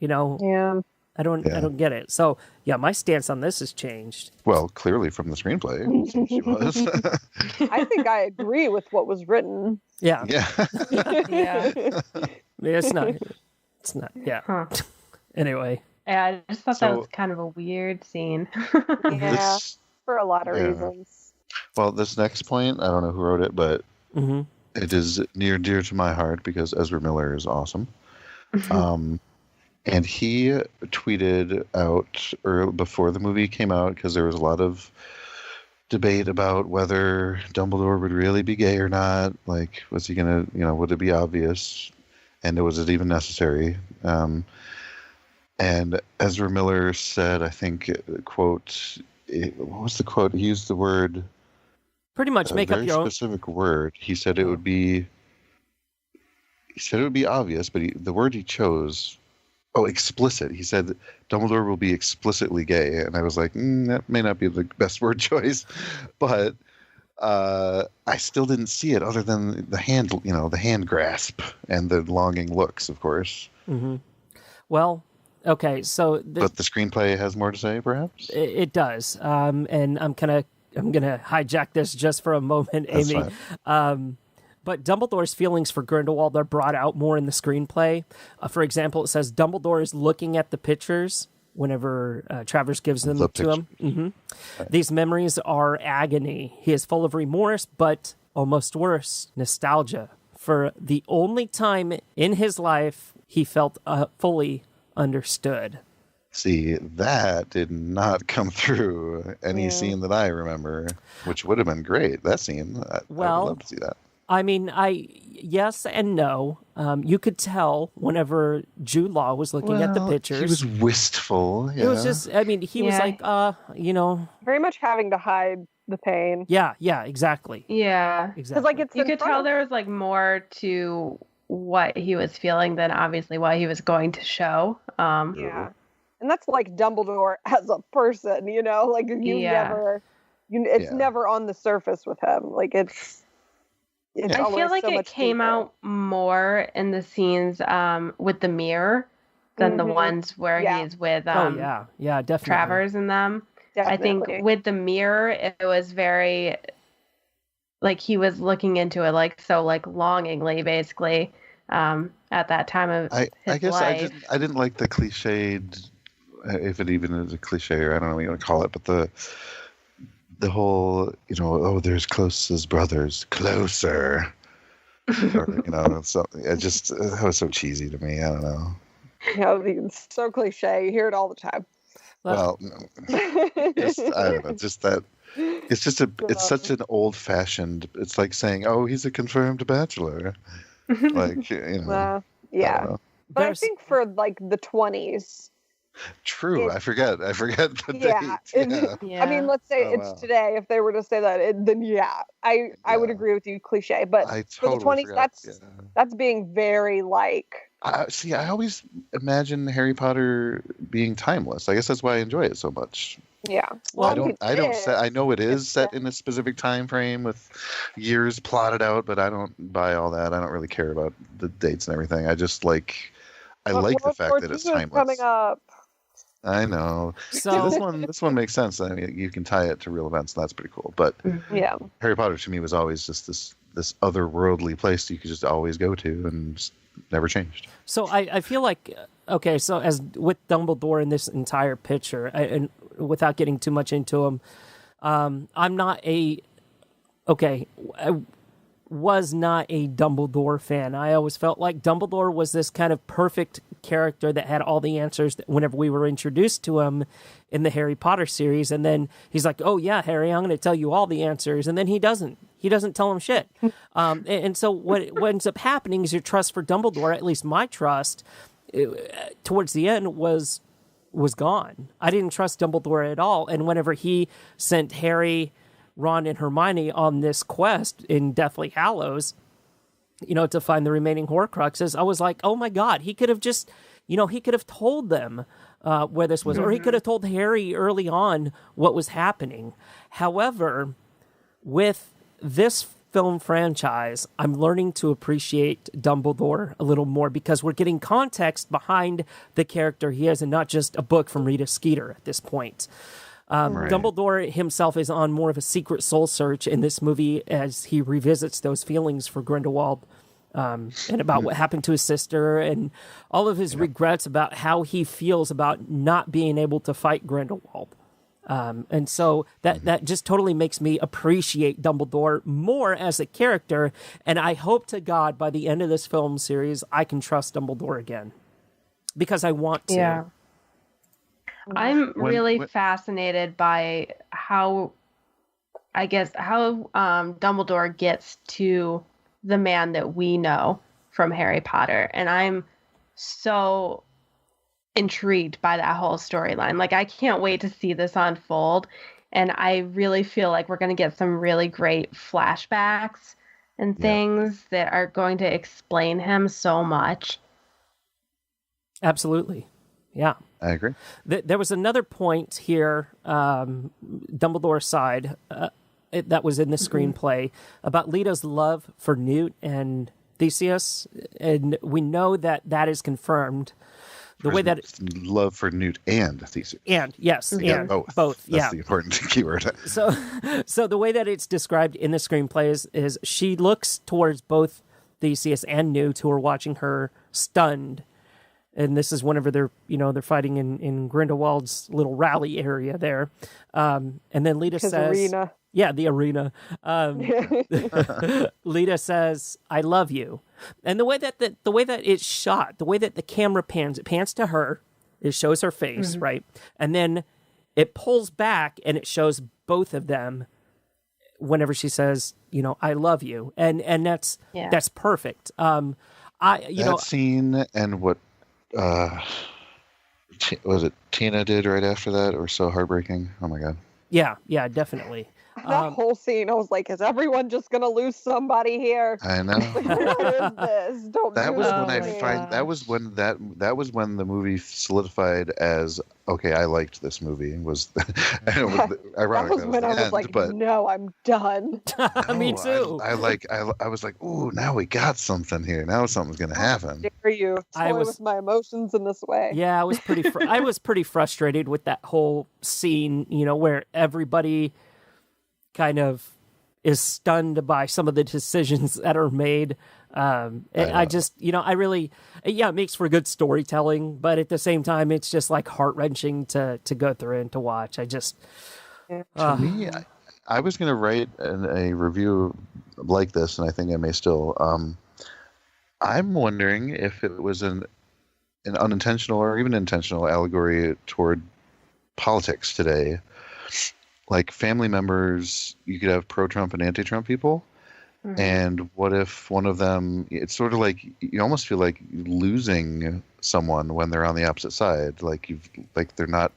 Yeah. I don't get it. So yeah, my stance on this has changed. Well, clearly from the screenplay, she was. I think I agree with what was written. Yeah. Yeah. It's not. Yeah. Huh. Anyway. Yeah, I just thought that was kind of a weird scene. Yeah, for a lot of reasons. Well, this next point, I don't know who wrote it, but it is near and dear to my heart because Ezra Miller is awesome. And he tweeted out before the movie came out, because there was a lot of debate about whether Dumbledore would really be gay or not. Like, was he going to, would it be obvious? And was it even necessary? And Ezra Miller said, I think, quote, what was the quote? He used the word... Pretty much make up your own... specific word. He said it would be... He said it would be obvious, but the word he chose... Oh, explicit. He said Dumbledore will be explicitly gay, and I was like, that may not be the best word choice, but I still didn't see it other than the hand grasp and the longing looks, of course. Mm-hmm. Well, okay, so but the screenplay has more to say, perhaps. It does, and I'm gonna hijack this just for a moment, That's Amy. But Dumbledore's feelings for Grindelwald are brought out more in the screenplay. For example, it says Dumbledore is looking at the pictures whenever Travers gives them to him. Mm-hmm. Right. These memories are agony. He is full of remorse, but almost worse, nostalgia for the only time in his life he felt fully understood. See, that did not come through any scene that I remember, which would have been great. That scene, I would love to see that. I mean, yes and no. You could tell whenever Jude Law was looking at the pictures. He was wistful. Yeah. It was just, I mean, he was like, very much having to hide the pain. Yeah, exactly. Yeah. Exactly. Because you could tell there was like more to what he was feeling than obviously what he was going to show. Yeah. And that's like Dumbledore as a person, like it's never on the surface with him. Like I feel like it came out more in the scenes with the mirror than the ones where he's with definitely. Travers and them. Definitely. I think with the mirror, it was very like he was looking into it like longingly, basically, at that time of his life. I didn't like the cliched, if it even is a cliche, or I don't know what you want to call it, but the whole, there's close as brothers, closer. Or, so that was so cheesy to me. I don't know. It's so cliche. You hear it all the time. Well, I don't know. Just that. It's such an old-fashioned. It's like saying, "Oh, he's a confirmed bachelor." Like, Well, yeah. But I think for like the 20s. True, I forget the date. Yeah. I mean, let's say it's today. If they were to say that, then I would agree with you, cliche. But for the 20s, that's being very like. See, I always imagine Harry Potter being timeless. I guess that's why I enjoy it so much. Yeah. Well, I know it is set in a specific time frame with years plotted out, but I don't buy all that. I don't really care about the dates and everything. I just like. I like the fact that it's timeless. Coming up. I know. So this one makes sense. I mean, you can tie it to real events, and that's pretty cool. But Harry Potter to me was always just this otherworldly place you could just always go to, and just never changed. So I feel like so as with Dumbledore in this entire picture, and without getting too much into him, I was not a Dumbledore fan. I always felt like Dumbledore was this kind of perfect character that had all the answers whenever we were introduced to him in the Harry Potter series. And then he's like, oh yeah, Harry, I'm going to tell you all the answers. And then he doesn't tell him shit. And so what ends up happening is your trust for Dumbledore, at least my trust, towards the end was gone. I didn't trust Dumbledore at all. And whenever he sent Harry, Ron, and Hermione on this quest in Deathly Hallows, to find the remaining Horcruxes, I was like, oh my God, he could have just, he could have told them where this was, or he could have told Harry early on what was happening. However, with this film franchise, I'm learning to appreciate Dumbledore a little more because we're getting context behind the character he is and not just a book from Rita Skeeter at this point. Right. Dumbledore himself is on more of a secret soul search in this movie as he revisits those feelings for Grindelwald and about what happened to his sister and all of his regrets about how he feels about not being able to fight Grindelwald. And so that just totally makes me appreciate Dumbledore more as a character. And I hope to God by the end of this film series, I can trust Dumbledore again. because I want to. Yeah. I'm really fascinated by how Dumbledore gets to the man that we know from Harry Potter. And I'm so intrigued by that whole storyline. Like, I can't wait to see this unfold. And I really feel like we're going to get some really great flashbacks and things that are going to explain him so much. Absolutely. Yeah. I agree. There was another point here, Dumbledore's side, that was in the screenplay about Leto's love for Newt and Theseus. And we know that that is confirmed. The way that love for Newt and Theseus. And yes, and both. That's the important keyword. So the way that it's described in the screenplay is she looks towards both Theseus and Newt, who are watching her, stunned. And this is whenever they're fighting in Grindelwald's little rally area there. And then Leta says, arena. Yeah, the arena. Leta says, "I love you," and the way that it's shot, the way that the camera pans, it pans to her, it shows her face, right, and then it pulls back and it shows both of them. Whenever she says, "I love you," and that's perfect. That scene and what was it Tina did right after that, or so heartbreaking. Oh my god. Yeah, definitely. That whole scene, I was like, is everyone just going to lose somebody here? I know. What is this? That was when the movie solidified as, okay, I liked this movie. It was ironic. That was when I was like, no, I'm done. Me too. I was like, ooh, now we got something here. Now something's going to happen. How dare you toy with my emotions in this way? Yeah, I was pretty frustrated with that whole scene, where everybody kind of is stunned by some of the decisions that are made. I just, it makes for good storytelling, but at the same time, it's just like heart-wrenching to go through and to watch. To me, I was going to write a review like this, and I think I may still. I'm wondering if it was an unintentional or even intentional allegory toward politics today. Like family members, you could have pro-Trump and anti-Trump people. Mm-hmm. And what if one of them, it's sort of like, you almost feel like losing someone when they're on the opposite side. Like they're not,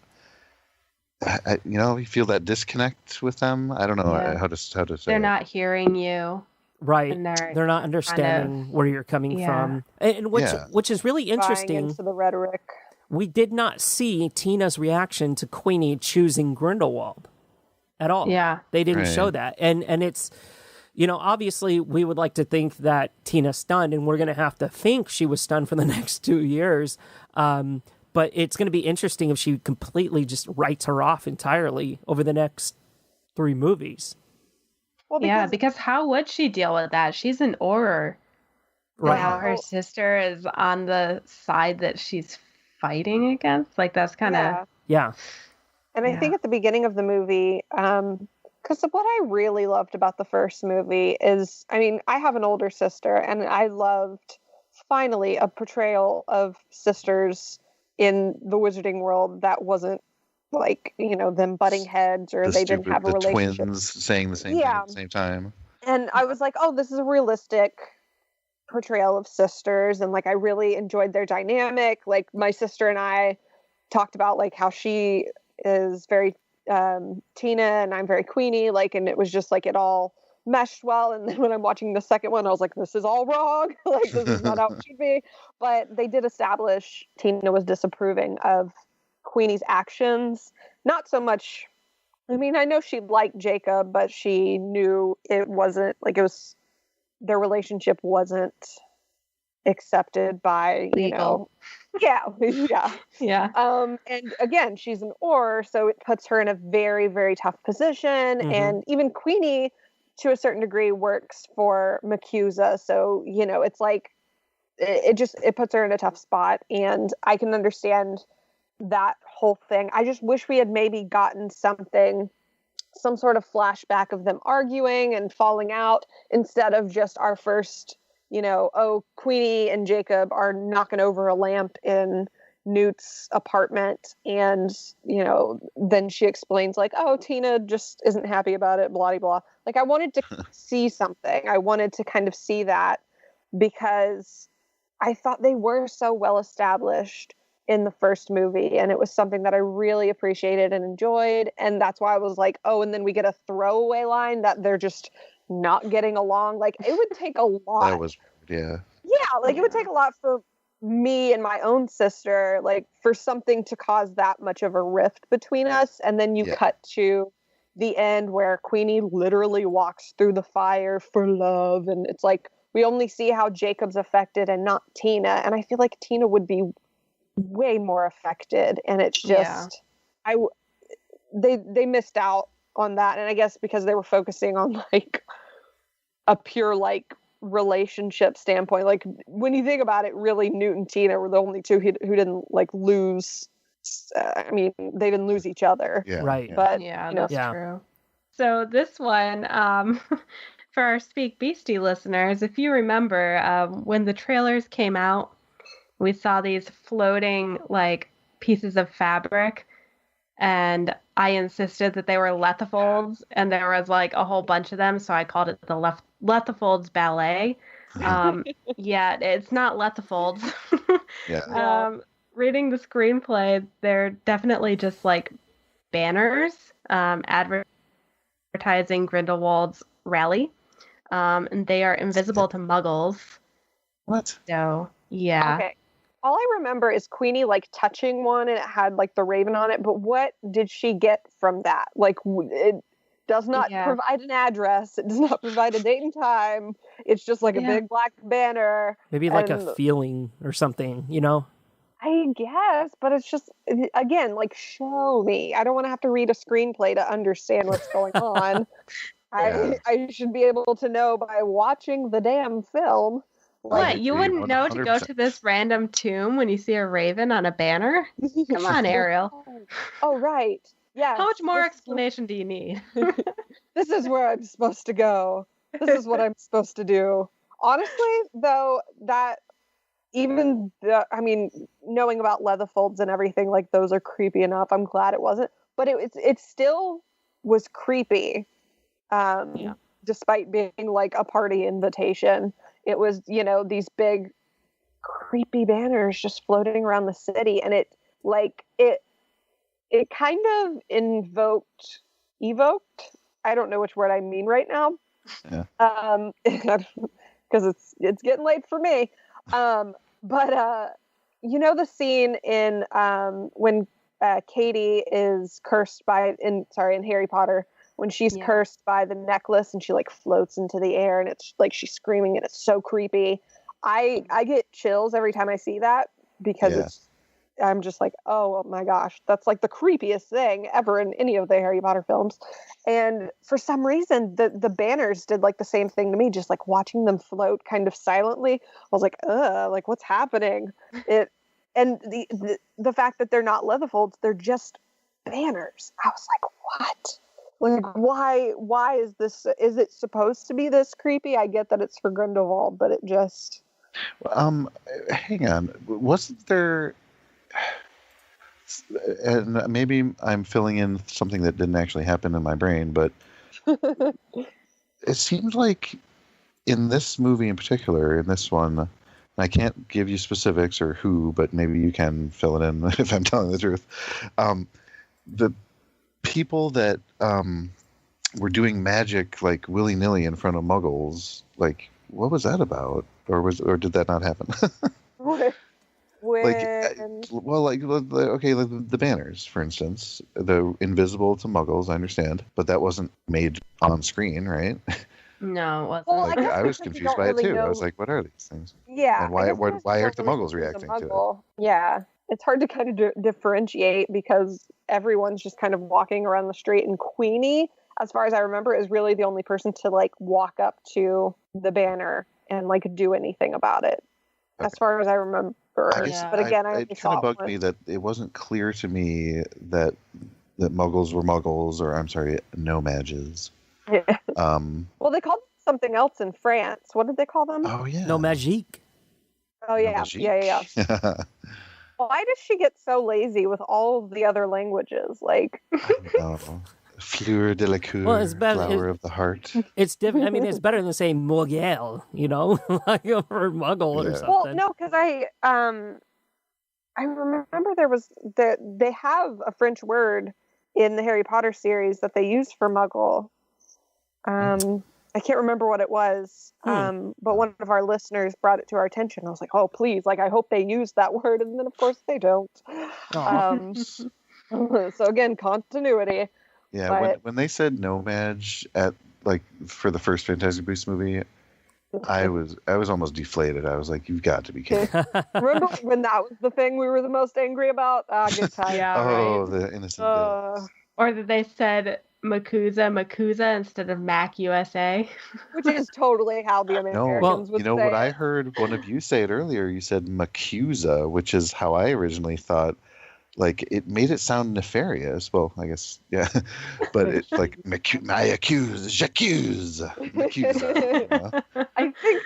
you feel that disconnect with them. I don't know how to say They're not hearing you. Right. They're not understanding where you're coming from. And which is really interesting. Buying into the rhetoric. We did not see Tina's reaction to Queenie choosing Grindelwald at all. Yeah. They didn't show that. And it's, obviously we would like to think that Tina's stunned, and we're going to have to think she was stunned for the next 2 years. But it's going to be interesting if she completely just writes her off entirely over the next 3 movies. Well, because how would she deal with that? She's an Auror. Right. How her sister is on the side that she's fighting against. Like, that's kind of... Yeah. And I think at the beginning of the movie, because what I really loved about the first movie is, I have an older sister, and I loved, finally, a portrayal of sisters in the wizarding world that wasn't like, them butting heads, or they didn't have a relationship. The twins saying the same thing at the same time. And I was like, oh, this is a realistic portrayal of sisters, and like I really enjoyed their dynamic. Like my sister and I talked about like how she is very Tina and I'm very Queenie, like, and it was just like it all meshed well. And then when I'm watching the second one, I was like, this is all wrong. Like this is not how it should be. But they did establish Tina was disapproving of Queenie's actions. Not so much, I know she liked Jacob, but she knew it wasn't like it was, their relationship wasn't accepted by legal. Yeah. And again, she's an Auror, so it puts her in a very, very tough position. Mm-hmm. And even Queenie, to a certain degree, works for McCusa. So it's like it puts her in a tough spot. And I can understand that whole thing. I just wish we had maybe gotten some sort of flashback of them arguing and falling out instead of just our first, Queenie and Jacob are knocking over a lamp in Newt's apartment, and then she explains like, oh, Tina just isn't happy about it, blah blah. Like, I wanted to see something. I wanted to kind of see that, because I thought they were so well established in the first movie, and it was something that I really appreciated and enjoyed, and that's why I was like, oh, and then we get a throwaway line that they're just not getting along. Like, it would take a lot. That was, yeah, like it would take a lot for me and my own sister, like, for something to cause that much of a rift between us. And then you cut to the end where Queenie literally walks through the fire for love, and it's like we only see how Jacob's affected and not Tina, and I feel like Tina would be way more affected, and it's just they missed out on that. And I guess because they were focusing on like a pure like relationship standpoint, like when you think about it, really Newt and Tina were the only two who didn't like lose. I mean, they didn't lose each other, right? But that's true. So this one, for our SpeakBeasty listeners, if you remember, when the trailers came out, we saw these floating like pieces of fabric, and I insisted that they were Lethifolds, and there was like a whole bunch of them, so I called it the Lethifolds Ballet. It's not Lethifolds. Reading the screenplay, they're definitely just like banners advertising Grindelwald's rally, and they are invisible to Muggles. What? So yeah. Okay. All I remember is Queenie like touching one, and it had like the raven on it. But what did she get from that? Like, it does not provide an address. It does not provide a date and time. It's just like a big black banner. Maybe like a feeling or something, I guess, but it's just, again, like, show me. I don't want to have to read a screenplay to understand what's going on. I should be able to know by watching the damn film. What, you wouldn't know to go to this random tomb when you see a raven on a banner? Come on, Ariel. Oh, right. Yeah. How much more explanation do you need? This is where I'm supposed to go. This is what I'm supposed to do. Honestly, though, knowing about Lethifolds and everything, like, those are creepy enough. I'm glad it wasn't. But it still was creepy, despite being, like, a party invitation. It was, these big, creepy banners just floating around the city. And it kind of evoked, I don't know which word I mean right now. Yeah. Because it's getting late for me. But the scene in when Katie is cursed in Harry Potter, when she's cursed by the necklace and she like floats into the air, and it's like she's screaming and it's so creepy. I get chills every time I see that, because I'm just like, oh my gosh, that's like the creepiest thing ever in any of the Harry Potter films. And for some reason, the banners did like the same thing to me, just like watching them float kind of silently. I was like, like, what's happening? And the fact that they're not Lethifolds, they're just banners. I was like, what? Like, why is this? Is it supposed to be this creepy? I get that it's for Grindelwald, but it just... Hang on. Wasn't there... And maybe I'm filling in something that didn't actually happen in my brain, but it seems like in this movie in particular, in this one, I can't give you specifics or who, but maybe you can fill it in if I'm telling the truth. The people that were doing magic like willy-nilly in front of Muggles, like, what was that about? Or did that not happen? The banners, for instance, the invisible to Muggles, I understand, but that wasn't made on screen, right? No, it wasn't. Well, I was confused by it too. I was like, what are these things? Yeah. And why aren't the Muggles reacting to it? Yeah. It's hard to kind of differentiate, because everyone's just kind of walking around the street, and Queenie, as far as I remember, is really the only person to like walk up to the banner and like do anything about it. Okay. As far as I remember. But again, it kind of bugged me that it wasn't clear to me that Muggles were Muggles, or I'm sorry, no mages. Yeah. Well, they called them something else in France. What did they call them? Oh yeah, no magique. Oh yeah, yeah. why does she get so lazy with all of the other languages? Like, I don't know. Fleur de la cour, flower of the heart. It's different. I mean, it's better than saying Mugel, like or Muggle or something. Well, no, because I remember they have a French word in the Harry Potter series that they used for Muggle. I can't remember what it was, but one of our listeners brought it to our attention. I was like, oh, please, like, I hope they use that word. And then, of course, they don't. So, again, continuity. Yeah, but... when they said Nomad for the first Fantastic Beasts movie, I was almost deflated. I was like, "You've got to be kidding!" Remember when that was the thing we were the most angry about? Good time. Yeah, right. The innocent deaths. Or that they said Makuza instead of Mac USA, which is totally how the Americans would say what I heard one of you say it earlier. You said Makuza, which is how I originally thought. Like, it made it sound nefarious. Well, I guess, yeah. But it's like, j'accuse. I think,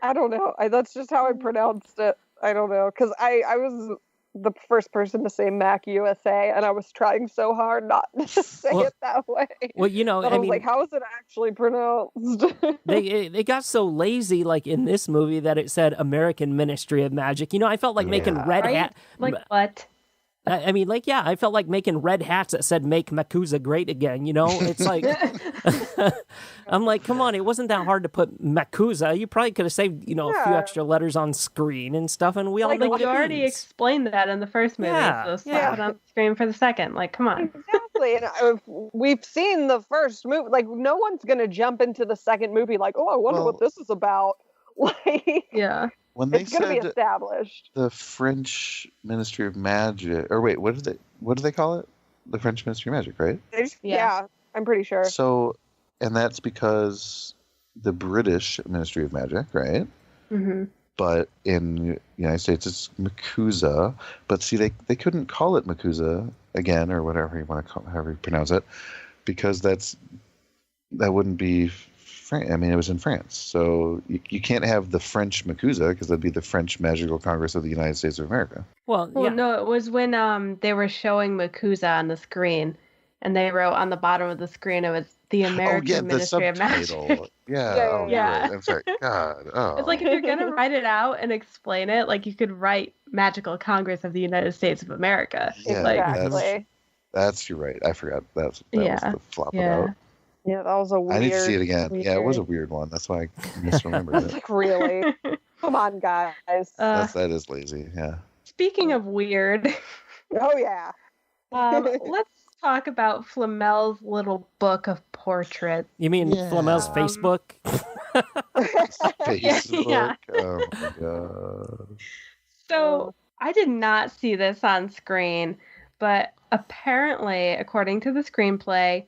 I don't know. That's just how I pronounced it. I don't know. Because I was the first person to say Mac USA, and I was trying so hard not to say it that way. Well, I was like, how is it actually pronounced? they got so lazy, like in this movie, that it said American Ministry of Magic. I felt like making red hat. Like what? I mean, like, yeah, I felt like making red hats that said "Make Makuza Great Again." It's like, I'm like, come on, it wasn't that hard to put Makuza. You probably could have saved, a few extra letters on screen and stuff, and we all know what you already explained that in the first movie, so slap it on screen for the second. Like, come on. Exactly, and we've seen the first movie. Like, no one's gonna jump into the second movie like, oh, I wonder what this is about. Like, yeah. When they it's going to be established. The French Ministry of Magic, or wait, what do they call it? The French Ministry of Magic, right? Yeah, I'm pretty sure. So, and that's because the British Ministry of Magic, right? Mm-hmm. But in the United States, it's Makuza. But see, they couldn't call it Makuza again, or whatever you want to call, however you pronounce it, because that wouldn't be. I mean, it was in France, so you can't have the French Makuza because that'd be the French Magical Congress of the United States of America. Well, no, it was when they were showing Makuza on the screen, and they wrote on the bottom of the screen it was the American Ministry of Magic. Yeah. Yeah. I'm sorry. God. Oh. It's like if you're gonna write it out and explain it, like you could write Magical Congress of the United States of America. Yeah, exactly. That's you're right. I forgot that was the flop about. Yeah, that was a weird. I need to see it again. Yeah, it was a weird one. That's why I misremembered it. Like, really? Come on, guys. That is lazy. Yeah. Speaking of weird. Oh yeah. Let's talk about Flamel's little book of portraits. You mean Flamel's Facebook? Facebook. Yeah. Oh my god. So I did not see this on screen, but apparently, according to the screenplay,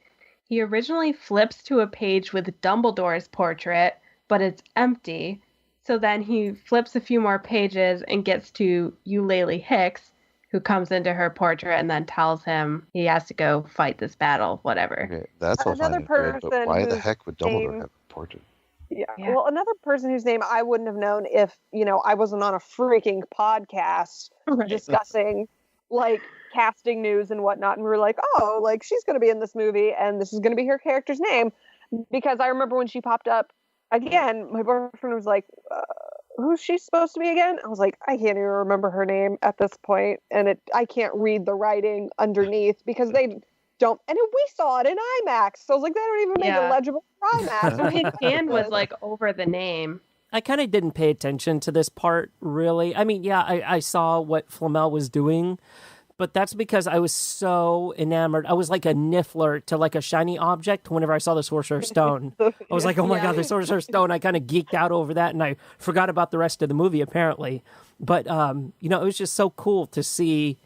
he originally flips to a page with Dumbledore's portrait, but it's empty. So then he flips a few more pages and gets to Eulalie Hicks, who comes into her portrait and then tells him he has to go fight this battle, whatever. Okay, that's all another fine and good, but why the heck would Dumbledore have a portrait? Yeah. Well, another person whose name I wouldn't have known if, I wasn't on a freaking podcast discussing, like, casting news and whatnot, and we were like, oh, like, she's going to be in this movie and this is going to be her character's name, because I remember when she popped up again, my boyfriend was like, who's she supposed to be again? I was like, I can't even remember her name at this point, and I can't read the writing underneath because they don't, and we saw it in IMAX, so I was like, they don't even make it legible for IMAX. So his hand was like over the name. I kind of didn't pay attention to this part, really. I mean, I saw what Flamel was doing, but that's because I was so enamored. I was like a niffler to like a shiny object whenever I saw the Sorcerer's Stone. I was like, oh my God, the Sorcerer's Stone. I kind of geeked out over that, and I forgot about the rest of the movie, apparently. But, it was just so cool to see,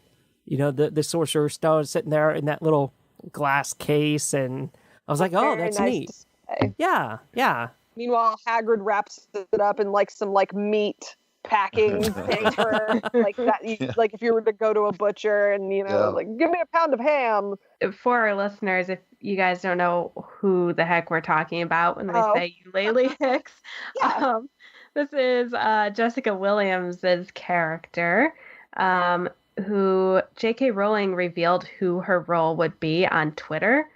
the Sorcerer's Stone sitting there in that little glass case, and I was like, oh, that's nice neat. Yeah. Meanwhile, Hagrid wraps it up in like some like meat packing paper, like that. Like if you were to go to a butcher and like, give me a pound of ham. For our listeners, if you guys don't know who the heck we're talking about when we say Eulalie Hicks, this is Jessica Williams' character. who J.K. Rowling revealed who her role would be on Twitter.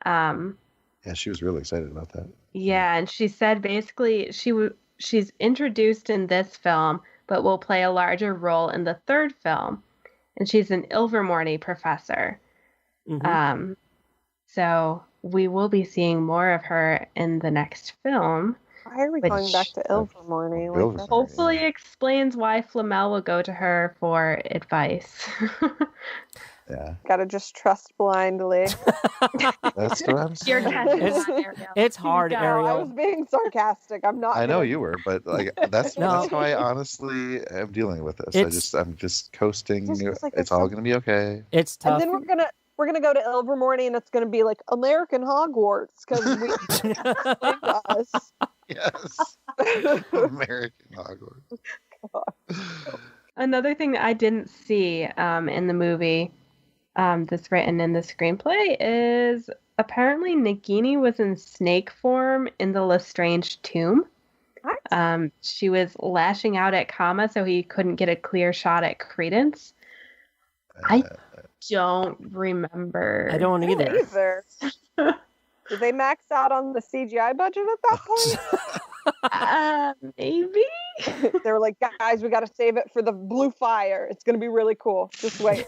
Yeah, she was really excited about that. Yeah, and she said basically she's introduced in this film, but will play a larger role in the third film. And she's an Ilvermorny professor. Mm-hmm. So we will be seeing more of her in the next film. Why are we going back to Ilvermorny? Like, hopefully explains why Flamel will go to her for advice. Yeah. Gotta just trust blindly. That's what I'm saying. It's hard, Ariel. I was being sarcastic. I'm not. I know you were, but like that's how I honestly am dealing with this. I'm just coasting. It's all gonna be okay. It's tough. And then we're gonna go to Ilvermorny, and it's gonna be like American Hogwarts because we us. Yes, American Hogwarts. Another thing that I didn't see in the movie that's written in the screenplay is apparently Nagini was in snake form in the Lestrange tomb. What? She was lashing out at Kama so he couldn't get a clear shot at Credence. I don't remember. I don't either. Did they max out on the CGI budget at that point? Maybe. They were like, guys, we got to save it for the blue fire. It's going to be really cool. Just wait.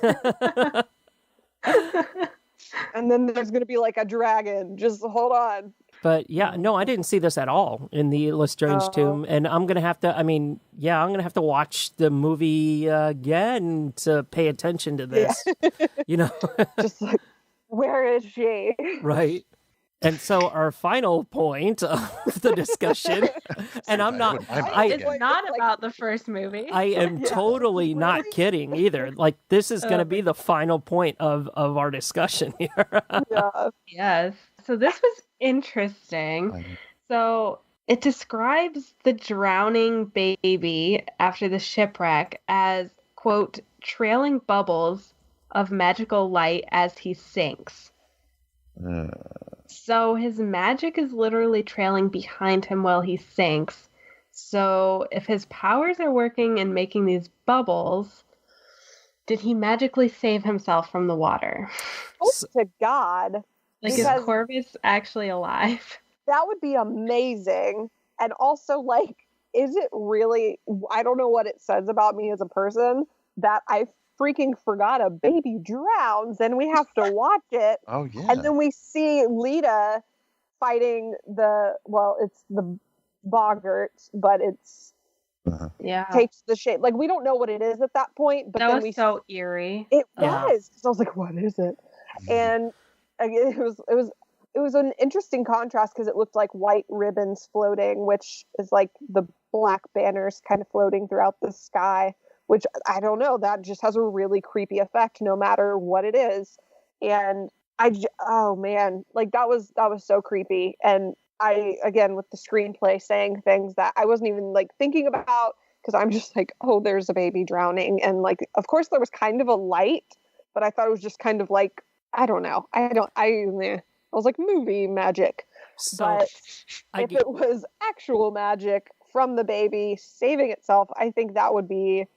And then there's going to be like a dragon. Just hold on. But yeah, no, I didn't see this at all in the Lestrange tomb. And I'm going to have to, I'm going to have to watch the movie again to pay attention to this. Yeah. Just like, where is she? Right. And so our final point of the discussion, and it's not about the first movie. I am totally not kidding either. Like, this is going to be the final point of our discussion here. Yeah. Yes. So this was interesting. So it describes the drowning baby after the shipwreck as, quote, trailing bubbles of magical light as he sinks. So his magic is literally trailing behind him while he sinks. So if his powers are working and making these bubbles, did he magically save himself from the water? Oh, to God. Like, is Corvus actually alive? That would be amazing. And also, like, is it really... I don't know what it says about me as a person that I freaking forgot a baby drowns and we have to watch it. Oh, yeah. And then we see Lita fighting it's the boggart, but it's takes the shape. Like, we don't know what it is at that point, but that was so eerie. It was. So I was like, what is it? And it was an interesting contrast because it looked like white ribbons floating, which is like the black banners kind of floating throughout the sky. Which, I don't know, that just has a really creepy effect no matter what it is. And oh man, like that was so creepy. And I, again, with the screenplay saying things that I wasn't even like thinking about because I'm just like, oh, there's a baby drowning. And like, of course there was kind of a light, but I thought it was just kind of like, I don't know. I was like movie magic. So but if it was actual magic from the baby saving itself, I think that would definitely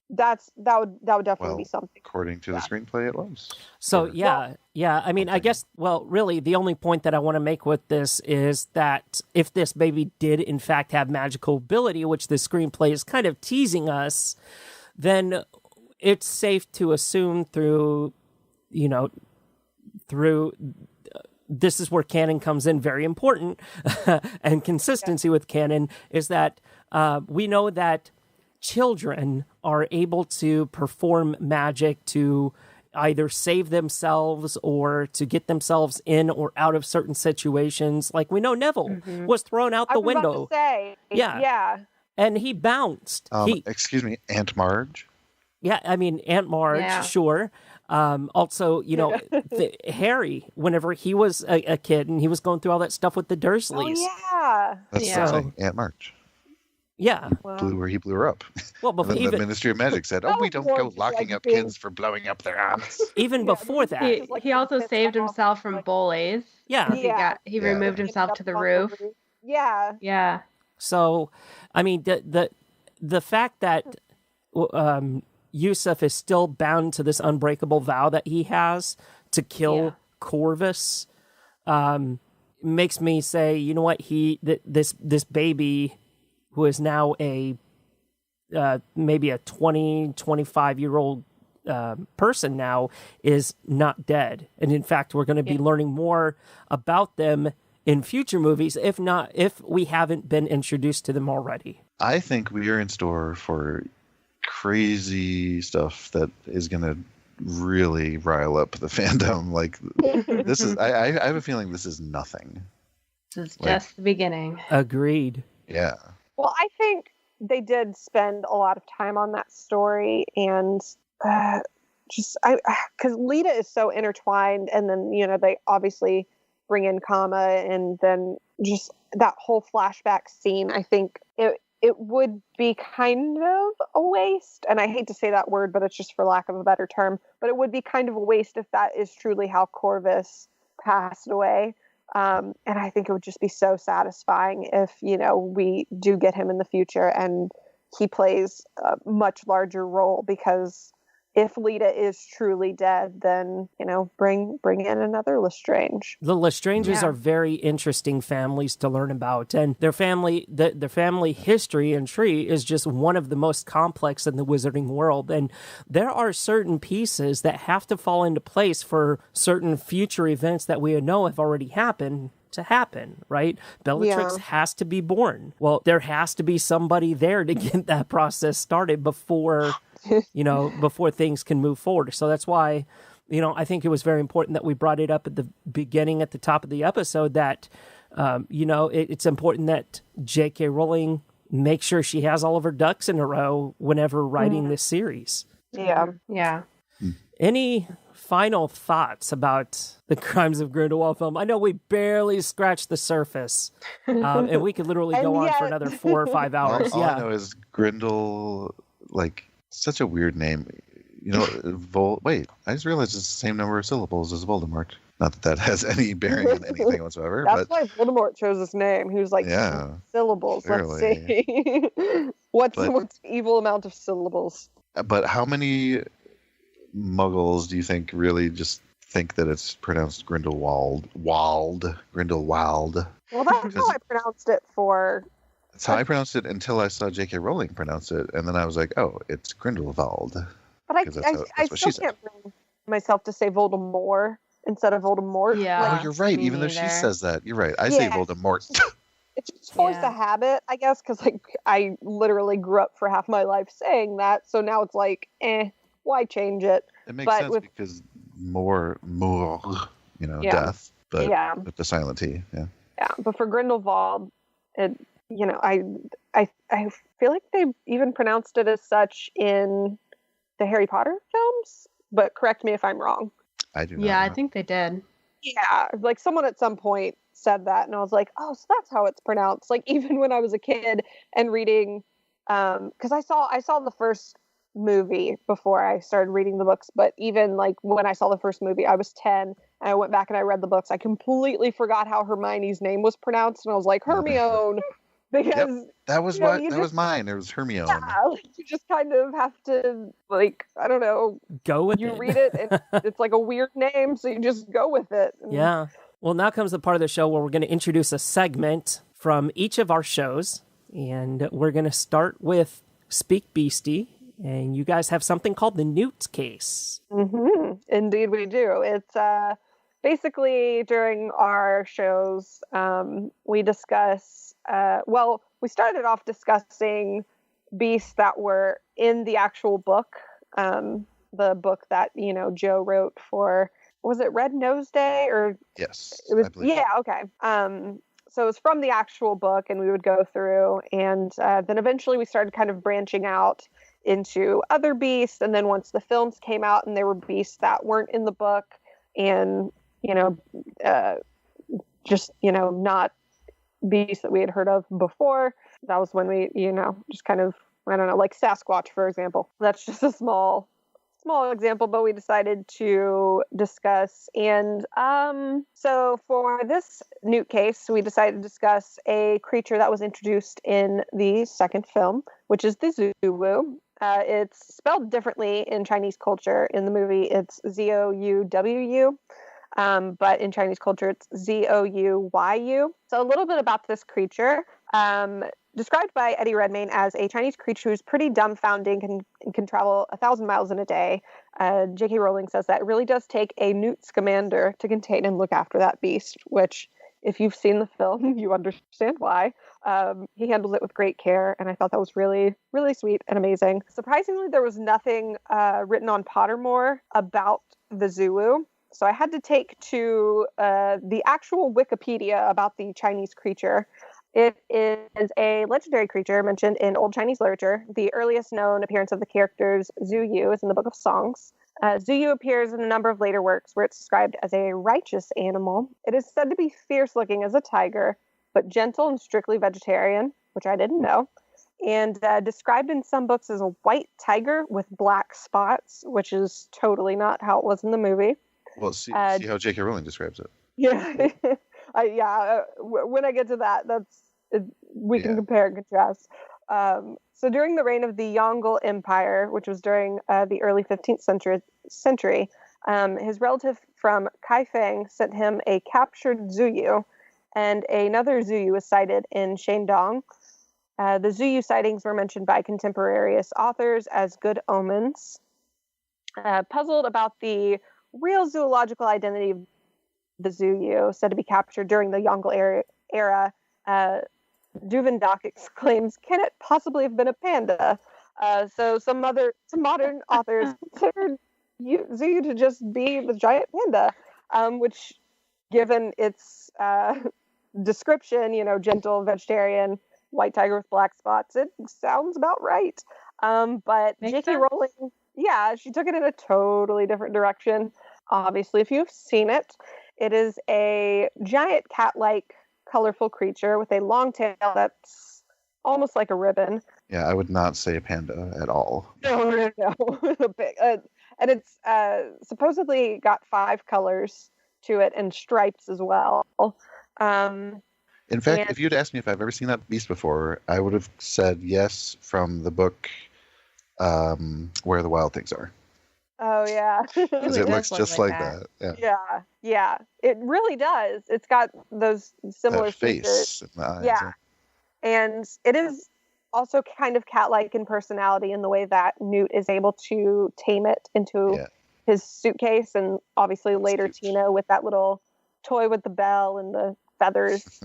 be something. According to the screenplay, it was. So yeah. I mean, I guess. Well, really, the only point that I want to make with this is that if this baby did in fact have magical ability, which the screenplay is kind of teasing us, then it's safe to assume through. This is where canon comes in, very important, and consistency with canon is that we know that children are able to perform magic to either save themselves or to get themselves in or out of certain situations. Like, we know Neville was thrown out the window. About to say, yeah. And he bounced. Excuse me, Aunt Marge? Yeah, I mean, Aunt Marge, sure. Also, Harry, whenever he was a kid and he was going through all that stuff with the Dursleys. Oh, yeah. That's something. Aunt March. Yeah. He blew her up. Well, before the Ministry of Magic said, we don't go locking up kids for blowing up their aunts. Even before that. He also saved himself from bullies. Yeah. He removed himself to the roof. Yeah. Yeah. So, I mean, the fact that, Yusuf is still bound to this unbreakable vow that he has to kill Corvus, makes me say, you know what, this baby, who is now maybe a 25-year-old person now, is not dead. And in fact, we're going to be learning more about them in future movies, if we haven't been introduced to them already. I think we are in store for crazy stuff that is going to really rile up the fandom. Like, this is, I have a feeling this is nothing. This is just the beginning. Agreed. Yeah. Well, I think they did spend a lot of time on that story, and because Lita is so intertwined, and then, they obviously bring in Kama, and then just that whole flashback scene. I think it would be kind of a waste, and I hate to say that word, but it's just for lack of a better term, but it would be kind of a waste if that is truly how Corvus passed away. And I think it would just be so satisfying if, we do get him in the future and he plays a much larger role, because if Lita is truly dead, then, bring in another Lestrange. The Lestranges are very interesting families to learn about, and their family history and tree is just one of the most complex in the wizarding world. And there are certain pieces that have to fall into place for certain future events that we know have already happened to happen, right? Bellatrix has to be born. Well, there has to be somebody there to get that process started before before things can move forward. So that's why, I think it was very important that we brought it up at the beginning, at the top of the episode, that, it's important that J.K. Rowling make sure she has all of her ducks in a row whenever writing this series. Yeah. Yeah. Any final thoughts about the Crimes of Grindelwald film? I know we barely scratched the surface, and we could literally go on for another 4 or 5 hours. All I know is Grindel, such a weird name. Wait, I just realized it's the same number of syllables as Voldemort. Not that has any bearing on anything whatsoever. That's why Voldemort chose his name. He was like, syllables, clearly. Let's see. What's the evil amount of syllables? But how many Muggles do you think really just think that it's pronounced Grindelwald? Grindelwald. Well, that's how I pronounced it for... That's how I pronounced it until I saw J.K. Rowling pronounce it, and then I was like, oh, it's Grindelwald. But I still can't bring myself to say Voldemort instead of Voldemort. Yeah. Oh, you're right. Even though she says that, you're right. I say Voldemort. It's just forced a habit, I guess, because I literally grew up for half my life saying that, so now it's like, why change it? It makes sense because more, death, but with the silent T, Yeah, but for Grindelwald, it, I feel like they even pronounced it as such in the Harry Potter films, but correct me if I'm wrong. I do not know. I think they did. Yeah, someone at some point said that, and I was like, oh, so that's how it's pronounced. Even when I was a kid and reading, because I saw the first movie before I started reading the books, but even when I saw the first movie, I was 10 and I went back and I read the books. I completely forgot how Hermione's name was pronounced, and I was like, Hermione. Because that was was mine. It was Hermione. Yeah, you just kind of have to I don't know, go with it. You read it, and it's a weird name, so you just go with it. Yeah. Well, now comes the part of the show where we're going to introduce a segment from each of our shows, and we're going to start with SpeakBeasty, and you guys have something called the Newt Case. Mm-hmm. Indeed, we do. It's basically during our shows, we discuss. We started off discussing beasts that were in the actual book, the book that, Joe wrote for, was it Red Nose Day or? Yes. It was, okay. So it was from the actual book, and we would go through, and then eventually we started kind of branching out into other beasts. And then once the films came out and there were beasts that weren't in the book and, not beasts that we had heard of before, that was when we, just kind of, I don't know, like Sasquatch, for example. That's just a small example, but we decided to discuss. And so for this Newt Case, we decided to discuss a creature that was introduced in the second film, which is the Zulu. It's spelled differently in Chinese culture. In the movie, it's Zouwu. But in Chinese culture, it's Zouyu. So a little bit about this creature. Described by Eddie Redmayne as a Chinese creature who's pretty dumbfounding and can travel 1,000 miles in a day. J.K. Rowling says that it really does take a Newt Scamander to contain and look after that beast, which, if you've seen the film, you understand why. He handles it with great care, and I thought that was really, really sweet and amazing. Surprisingly, there was nothing written on Pottermore about the Zouwu. So I had to take to the actual Wikipedia about the Chinese creature. It is a legendary creature mentioned in Old Chinese literature. The earliest known appearance of the characters Zuyu is in the Book of Songs. Zuyu appears in a number of later works where it's described as a righteous animal. It is said to be fierce-looking as a tiger, but gentle and strictly vegetarian, which I didn't know. And described in some books as a white tiger with black spots, which is totally not how it was in the movie. Well, see how J.K. Rowling describes it. Yeah. When I get to that, we can compare and contrast. So during the reign of the Yongle Empire, which was during the early 15th century, his relative from Kaifeng sent him a captured Zuyu, and another Zuyu was sighted in Shandong. The Zuyu sightings were mentioned by contemporaneous authors as good omens. Puzzled about the real zoological identity of the Zuyu, said to be captured during the Yongle era, Duvendak exclaims, "Can it possibly have been a panda?" So some modern authors considered Zuyu to just be the giant panda, which, given its description, gentle, vegetarian, white tiger with black spots, it sounds about right. But J.K. Rowling, she took it in a totally different direction. Obviously, if you've seen it, it is a giant cat-like colorful creature with a long tail that's almost like a ribbon. Yeah, I would not say panda at all. No. And it's supposedly got 5 colors to it and stripes as well. In fact, if you'd asked me if I've ever seen that beast before, I would have said yes from the book Where the Wild Things Are. Oh, yeah. Because it looks just like that. Yeah. It really does. It's got those similar face and the eyes. Yeah. And it is also kind of cat-like in personality in the way that Newt is able to tame it into his suitcase, and obviously later Tina with that little toy with the bell and the feathers,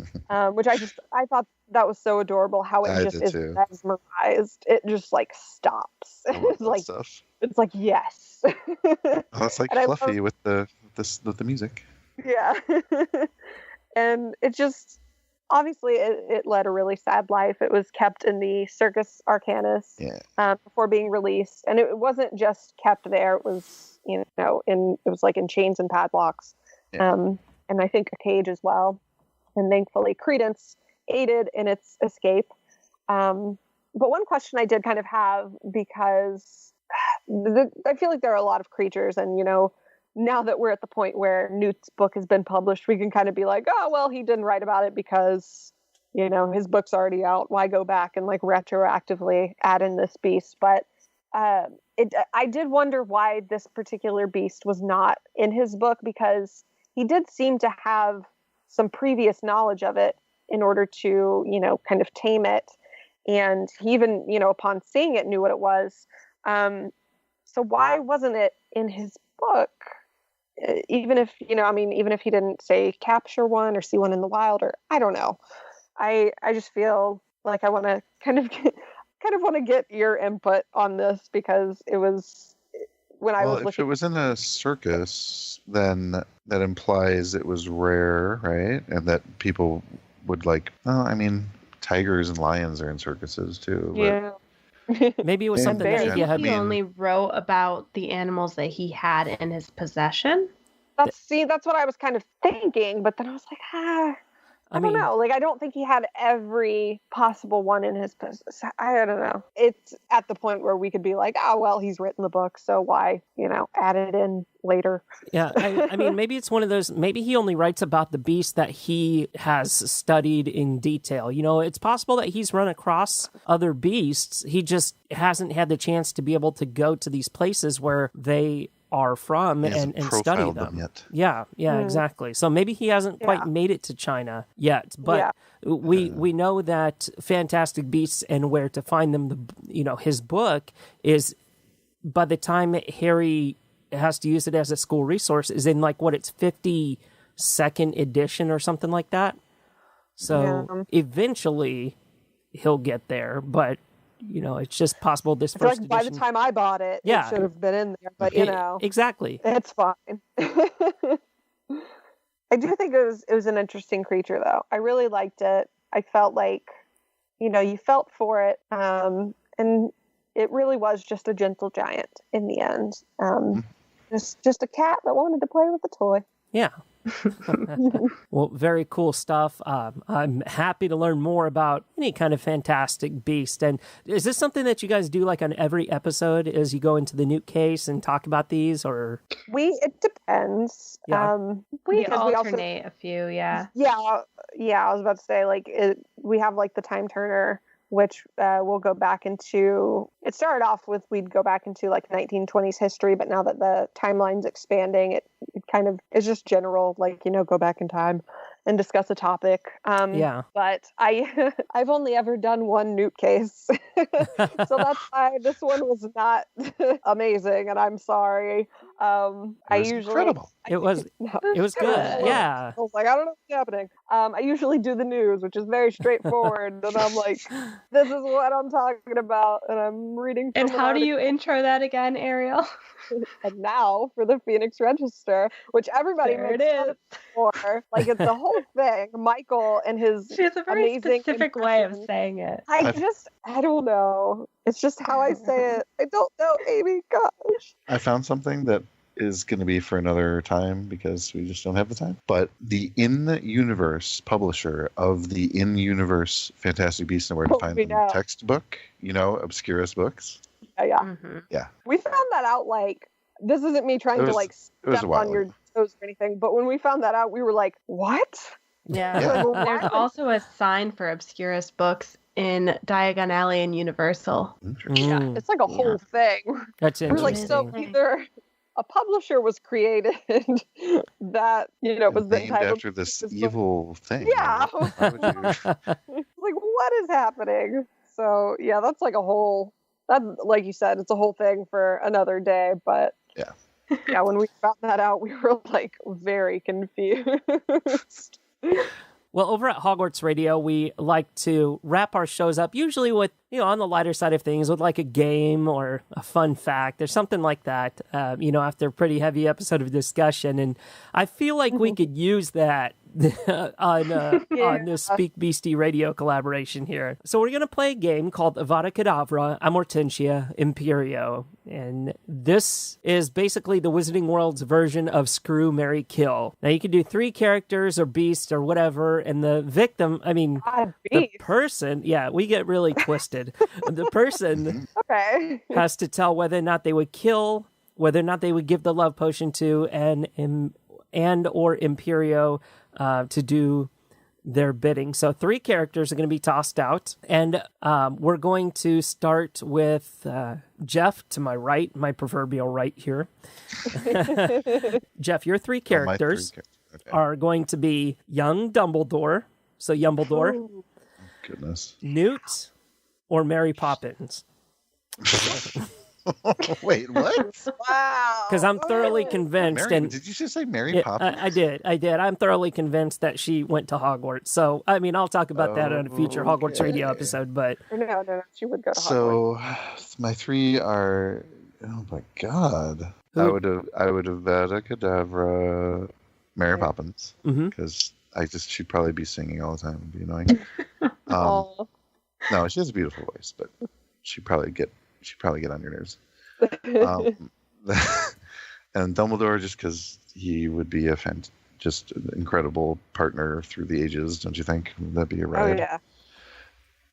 which I thought that was so adorable how it just is mesmerized. It just like stops. It's like yes. It's like Fluffy with the music. Yeah. And it just obviously it led a really sad life. It was kept in the Circus Arcanus before being released, and it wasn't just kept there. It was it was like in chains and padlocks, and I think a cage as well. And thankfully, Credence aided in its escape. But one question I did kind of have, because I feel like there are a lot of creatures, and now that we're at the point where Newt's book has been published, we can kind of be like, oh, well, he didn't write about it because, his book's already out. Why go back and like retroactively add in this beast? But I did wonder why this particular beast was not in his book, because he did seem to have some previous knowledge of it in order to, kind of tame it. And he even, upon seeing it, knew what it was. So why wasn't it in his book? Even if, even if he didn't say capture one or see one in the wild, or I don't know. I just feel like I want to kind of want to get your input on this, because it was when I was looking. If it was in a circus, then that implies it was rare, right? And that people would tigers and lions are in circuses too. Yeah. Maybe it was something that he only wrote about the animals that he had in his possession. That's what I was kind of thinking, but then I was like, I don't know. Like, I don't think he had every possible one in his business. I don't know. It's at the point where we could be like, oh, well, he's written the book, so why, add it in later. Yeah, I mean, maybe it's one of those, maybe he only writes about the beast that he has studied in detail. It's possible that he's run across other beasts. He just hasn't had the chance to be able to go to these places where they are from and study them. Yet. Yeah, exactly. So maybe he hasn't quite made it to China yet, but we know that Fantastic Beasts and Where to Find Them, his book is, by the time Harry has to use it as a school resource, is in its 52nd edition or something like that. So eventually he'll get there, but it's just possible this first edition. By the time I bought it, it should have been in there, but exactly, it's fine. I do think it was an interesting creature, though. I really liked it. I felt like, you felt for it, and it really was just a gentle giant in the end. Just a cat that wanted to play with a toy. Yeah. Well, very cool stuff. I'm happy to learn more about any kind of fantastic beast. And is this something that you guys do on every episode as you go into the Newt Case and talk about these, or? It depends. Yeah. We alternate a few, yeah. Yeah, I was about to say, we have the Time Turner, which we'll go back into. It started off with we'd go back into 1920s history, but now that the timeline's expanding, it kind of is just general, go back in time and discuss a topic. But I've only ever done one Newt Case, so that's why this one was not amazing, and I'm sorry. Incredible. It was good. Yeah. I was like, I don't know what's happening. I usually do the news, which is very straightforward, and I'm like, this is what I'm talking about, and I'm reading. And how do you intro that again, Ariel? And now for the Phoenix Register, which everybody makes fun of for. It's the whole thing. Michael and his She has a very specific way of saying it. I don't know. It's just how I say it. I don't know, Amy. Gosh. I found something that is going to be for another time because we just don't have the time. But the in-universe publisher of the in-universe Fantastic Beasts and Where to Find Them textbook, Obscurus Books. Yeah. Mm-hmm. Yeah. We found that out this isn't me trying to step on your toes or anything, but when we found that out, we were like, what? Yeah. There's also a sign for Obscurus Books in Diagon Alley and Universal. Yeah, it's a whole thing. That's interesting. So either a publisher was created that was named after this evil thing. Yeah. What is happening? So yeah, that's a whole. That, like you said, it's a whole thing for another day. But when we found that out, we were very confused. Well, over at Hogwarts Radio, we like to wrap our shows up, usually with, on the lighter side of things, with a game or a fun fact or something like that, after a pretty heavy episode of discussion. And I feel like we could use that on this SpeakBeasty radio collaboration here. So we're going to play a game called Avada Kedavra, Amortentia, Imperio. And this is basically the Wizarding World's version of Screw, Marry, Kill. Now you can do 3 characters or beasts or whatever, and the victim, the person, we get really twisted. The person has to tell whether or not they would kill, whether or not they would give the love potion to and or Imperio to do their bidding. So 3 characters are going to be tossed out, and we're going to start with Jeff to my right, my proverbial right here. Jeff, your 3 characters are going to be young Dumbledore, so Yumbledore, goodness, Newt, or Mary Poppins. Wait, what? Wow. Because I'm thoroughly convinced. Did you just say Mary Poppins? I did. I'm thoroughly convinced that she went to Hogwarts. So, I'll talk about that on a future Hogwarts radio episode. But no, she would go to Hogwarts. So my 3 are. Oh my God! I would have Avada Kedavra, Mary Poppins, because she'd probably be singing all the time and be annoying. No, she has a beautiful voice, but she'd probably get on your nerves. And Dumbledore, just because he would be a just an incredible partner through the ages, don't you think? Would that be a ride? Oh yeah.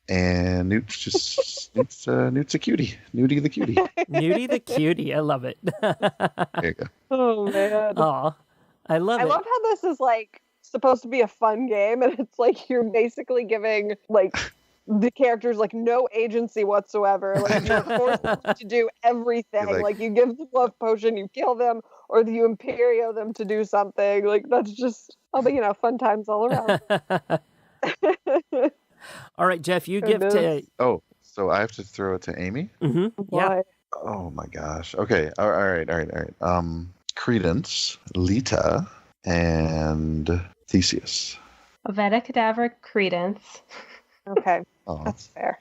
And Newt's a cutie. Newtie the cutie. Newtie the cutie. I love it. There you go. Oh man. Aw, I love it. I love how this is like supposed to be a fun game, and it's like you're basically giving like the characters like no agency whatsoever. Like you're forced to do everything. Like you give the love potion, you kill them, or you Imperio them to do something. Like that's just fun times all around. All right, Jeff, you give to. Oh, so I have to throw it to Amy? Mm-hmm. Yeah. Oh my gosh. Okay. All right. Credence, Lita, and Theseus. Avada Kedavra, Credence. Okay, that's fair.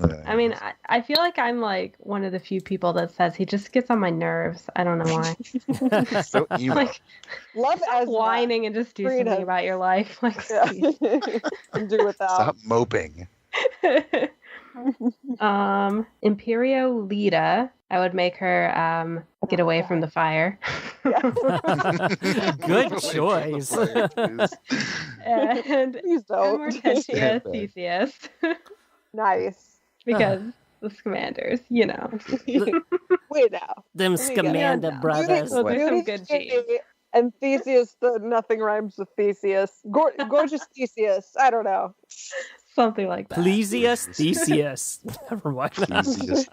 Okay. I mean, I feel like I'm like one of the few people that says he just gets on my nerves. I don't know why. So emo. Like, love as whining and just do something about your life. Like, and do without. Stop moping. Imperio Lita. I would make her get away from the fire. Good choice. And Amortentia Theseus. Nice. Because the Scamanders, Wait now. Them Scamander brothers. Those are some good genes. And Theseus, the nothing rhymes with Theseus. Gorgeous Theseus. I don't know. Something like that. Theseus. Never mind. Theseus.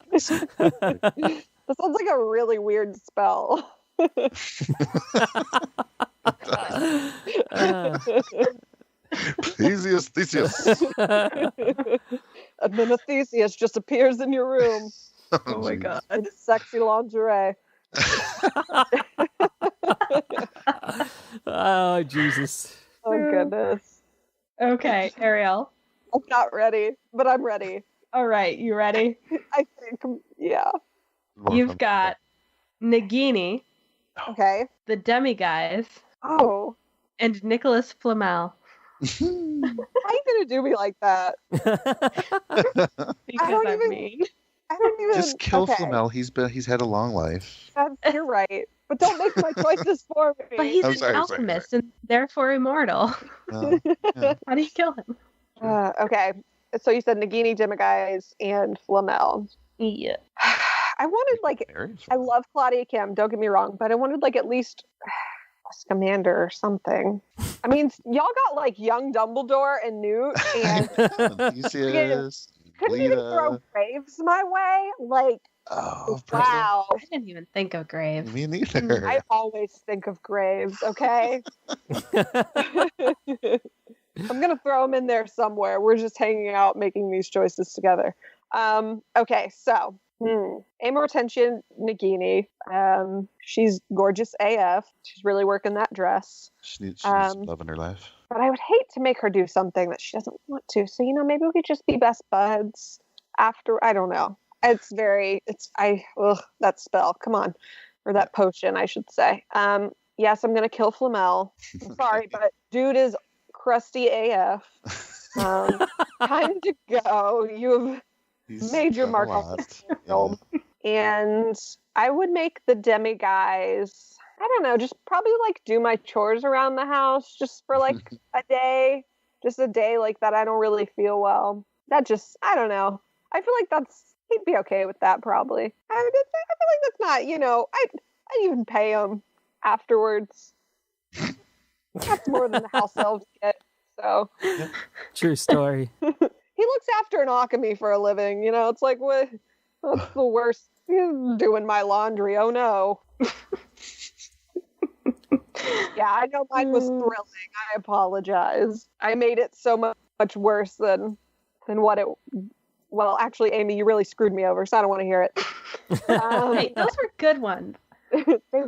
That sounds like a really weird spell. Theseus. And then a Theseus just appears in your room. Oh my god. In sexy lingerie. Oh, Jesus. Oh, goodness. Okay, Ariel. I'm not ready, but I'm ready. All right, you ready? I think, yeah. You've got Nagini, Okay. the Demiguise, Oh. and Nicholas Flamel. How are you going to do me like that? Because I'm mean. I don't even... Just kill Flamel. He's had a long life. You're right. But don't make my choices for me. But he's an alchemist and therefore immortal. Yeah. How do you kill him? Okay. So you said Nagini, Demiguise, and Flamel. Yeah. I wanted, I love Claudia Kim, don't get me wrong, but I wanted, at least a Scamander or something. I mean, y'all got, young Dumbledore and Newt, and Theseus, couldn't even throw Graves my way. Wow. I didn't even think of Graves. Me neither. I always think of Graves, okay? I'm going to throw him in there somewhere. We're just hanging out, making these choices together. Okay, so... Amortentia Nagini. She's gorgeous AF. She's really working that dress. She needs love in her life. But I would hate to make her do something that she doesn't want to. So, maybe we could just be best buds after. I don't know. That spell. Come on. Or that potion, I should say. Yes, I'm going to kill Flamel. I'm sorry, but dude is crusty AF. Time to go. You've major mark on this film. And I would make the Demiguise, I don't know, just probably do my chores around the house just for a day. Just a day that I don't really feel well. I don't know. I feel like he'd be okay with that probably. I feel like that's not, I'd even pay him afterwards. That's more than the house elves get. So True story. He looks after an alchemy for a living, it's what? That's the worst. He's doing my laundry. Oh no. Yeah, I know mine was thrilling. I apologize. I made it so much worse than what it. Well, actually, Amy, you really screwed me over, so I don't want to hear it. Hey, those were good ones.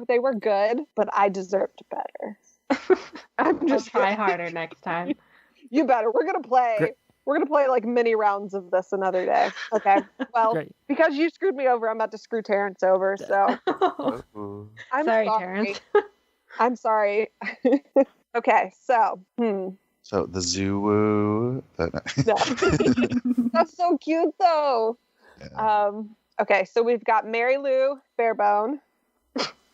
They were good, but I deserved better. I'm just try harder next time. You better. We're gonna play. We're going to play mini rounds of this another day. Okay. Well, because you screwed me over, I'm about to screw Terrence over. So I'm sorry, Terrence. I'm sorry. Okay. So, So the zoo. That's so cute though. Yeah. Okay. So we've got Mary Lou Fairbone.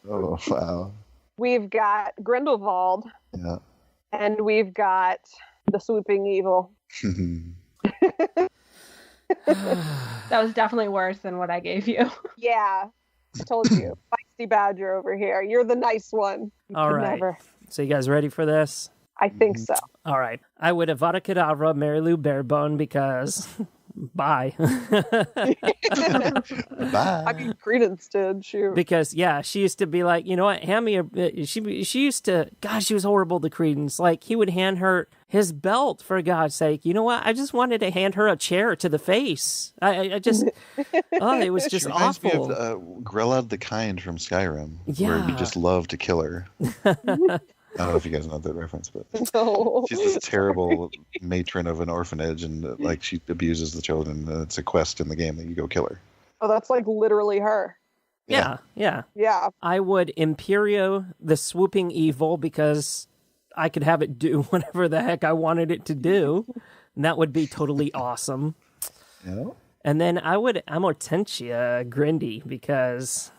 Oh, wow. we've got Grindelwald. Yeah. And we've got the Swooping Evil. That was definitely worse than what I gave you. Yeah. I told you. Feisty Badger over here. You're the nice one. All right. Never. So you guys ready for this? I think so. All right. I would Avada Kedavra Mary Lou Barebone because... Bye. Bye. I mean, Credence did. Shoot. Because she used to be like, you know what, hand me a. She used to. God, she was horrible to Credence. Like he would hand her his belt for God's sake. You know what? I just wanted to hand her a chair to the face. I just. It was just reminds awful. Me of Grella the Kind from Skyrim, where he just loved to kill her. I don't know if you guys know that reference, but no. She's this terrible matron of an orphanage, and like she abuses the children. And it's a quest in the game that you go kill her. Oh, that's like literally her. Yeah. I would Imperio the Swooping Evil because I could have it do whatever the heck I wanted it to do, and that would be totally awesome. Yeah. And then I would Amortentia Grindy because.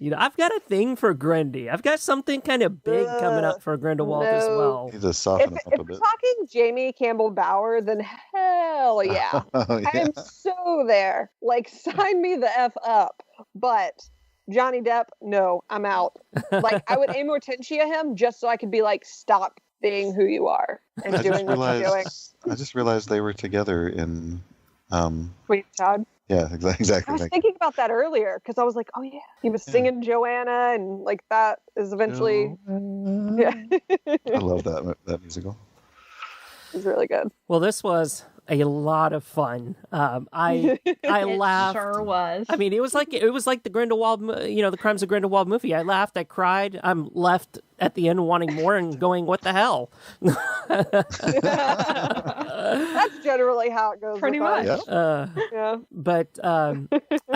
You know, I've got a thing for Grindy. I've got something kind of big coming up for Grindelwald as well. Need to soften him up a bit. If we're talking Jamie Campbell Bower, then hell yeah. I'm so there. Like, sign me the F up. But Johnny Depp, no, I'm out. Like, I would Amortentia him just so I could be like, stop being who you are and doing what you're doing. I just realized they were together in... Wait, Todd? Yeah, exactly. I was thinking about that earlier because I was like, oh yeah, he was singing Joanna, and like that is eventually. Yeah. I love that musical. It was really good. Well, this was a lot of fun. I laughed. It sure was. I mean, it was like the Grindelwald, the Crimes of Grindelwald movie. I laughed, I cried. I'm left at the end wanting more and going, what the hell? That's generally how it goes. Pretty much. Yeah. But I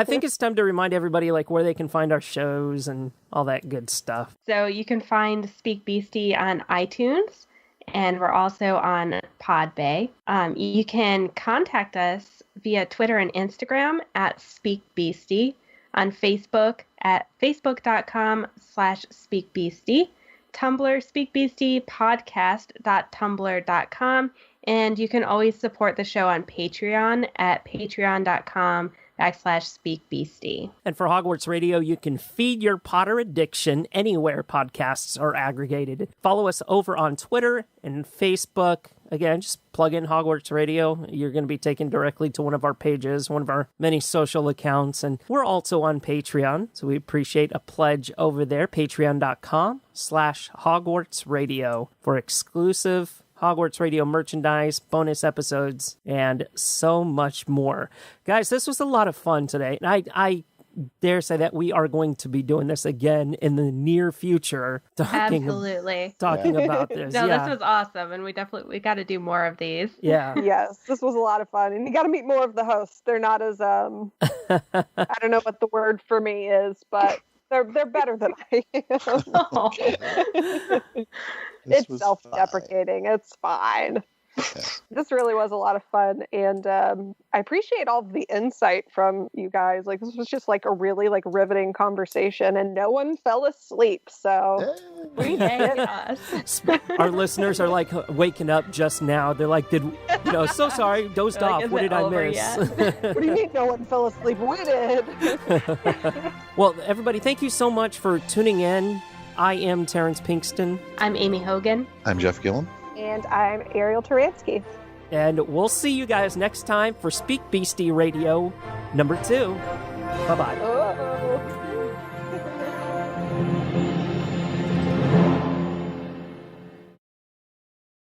think it's time to remind everybody like where they can find our shows and all that good stuff. So you can find SpeakBeasty on iTunes. And we're also on Podbay. You can contact us via Twitter and Instagram at SpeakBeasty, on Facebook at facebook.com/SpeakBeasty, Tumblr speakbeastypodcast.tumblr.com, and you can always support the show on Patreon at patreon.com/SpeakBeasty. And for Hogwarts Radio, you can feed your Potter addiction anywhere podcasts are aggregated. Follow us over on Twitter and Facebook. Again, just plug in Hogwarts Radio. You're going to be taken directly to one of our pages, one of our many social accounts. And we're also on Patreon, so we appreciate a pledge over there, patreon.com/Hogwarts Radio for exclusive Hogwarts Radio merchandise, bonus episodes, and so much more. Guys, this was a lot of fun today. And I dare say that we are going to be doing this again in the near future. Talking about this. No, this was awesome. And we got to do more of these. Yeah. Yes, this was a lot of fun. And you got to meet more of the hosts. They're not as, I don't know what the word for me is, but they're better than I am. It's self-deprecating. Fine. It's fine. Yeah. This really was a lot of fun, and I appreciate all of the insight from you guys. Like, this was just like a really like riveting conversation, and no one fell asleep. So we did us. Our listeners are like waking up just now. They're like, so sorry, dozed like, off. What did I miss? What do you mean no one fell asleep? We did. Well, everybody, thank you so much for tuning in. I am Terrence Pinkston. I'm Amy Hogan. I'm Jeff Gillen. And I'm Ariel Taransky. And we'll see you guys next time for SpeakBeasty Radio number 2. Bye-bye.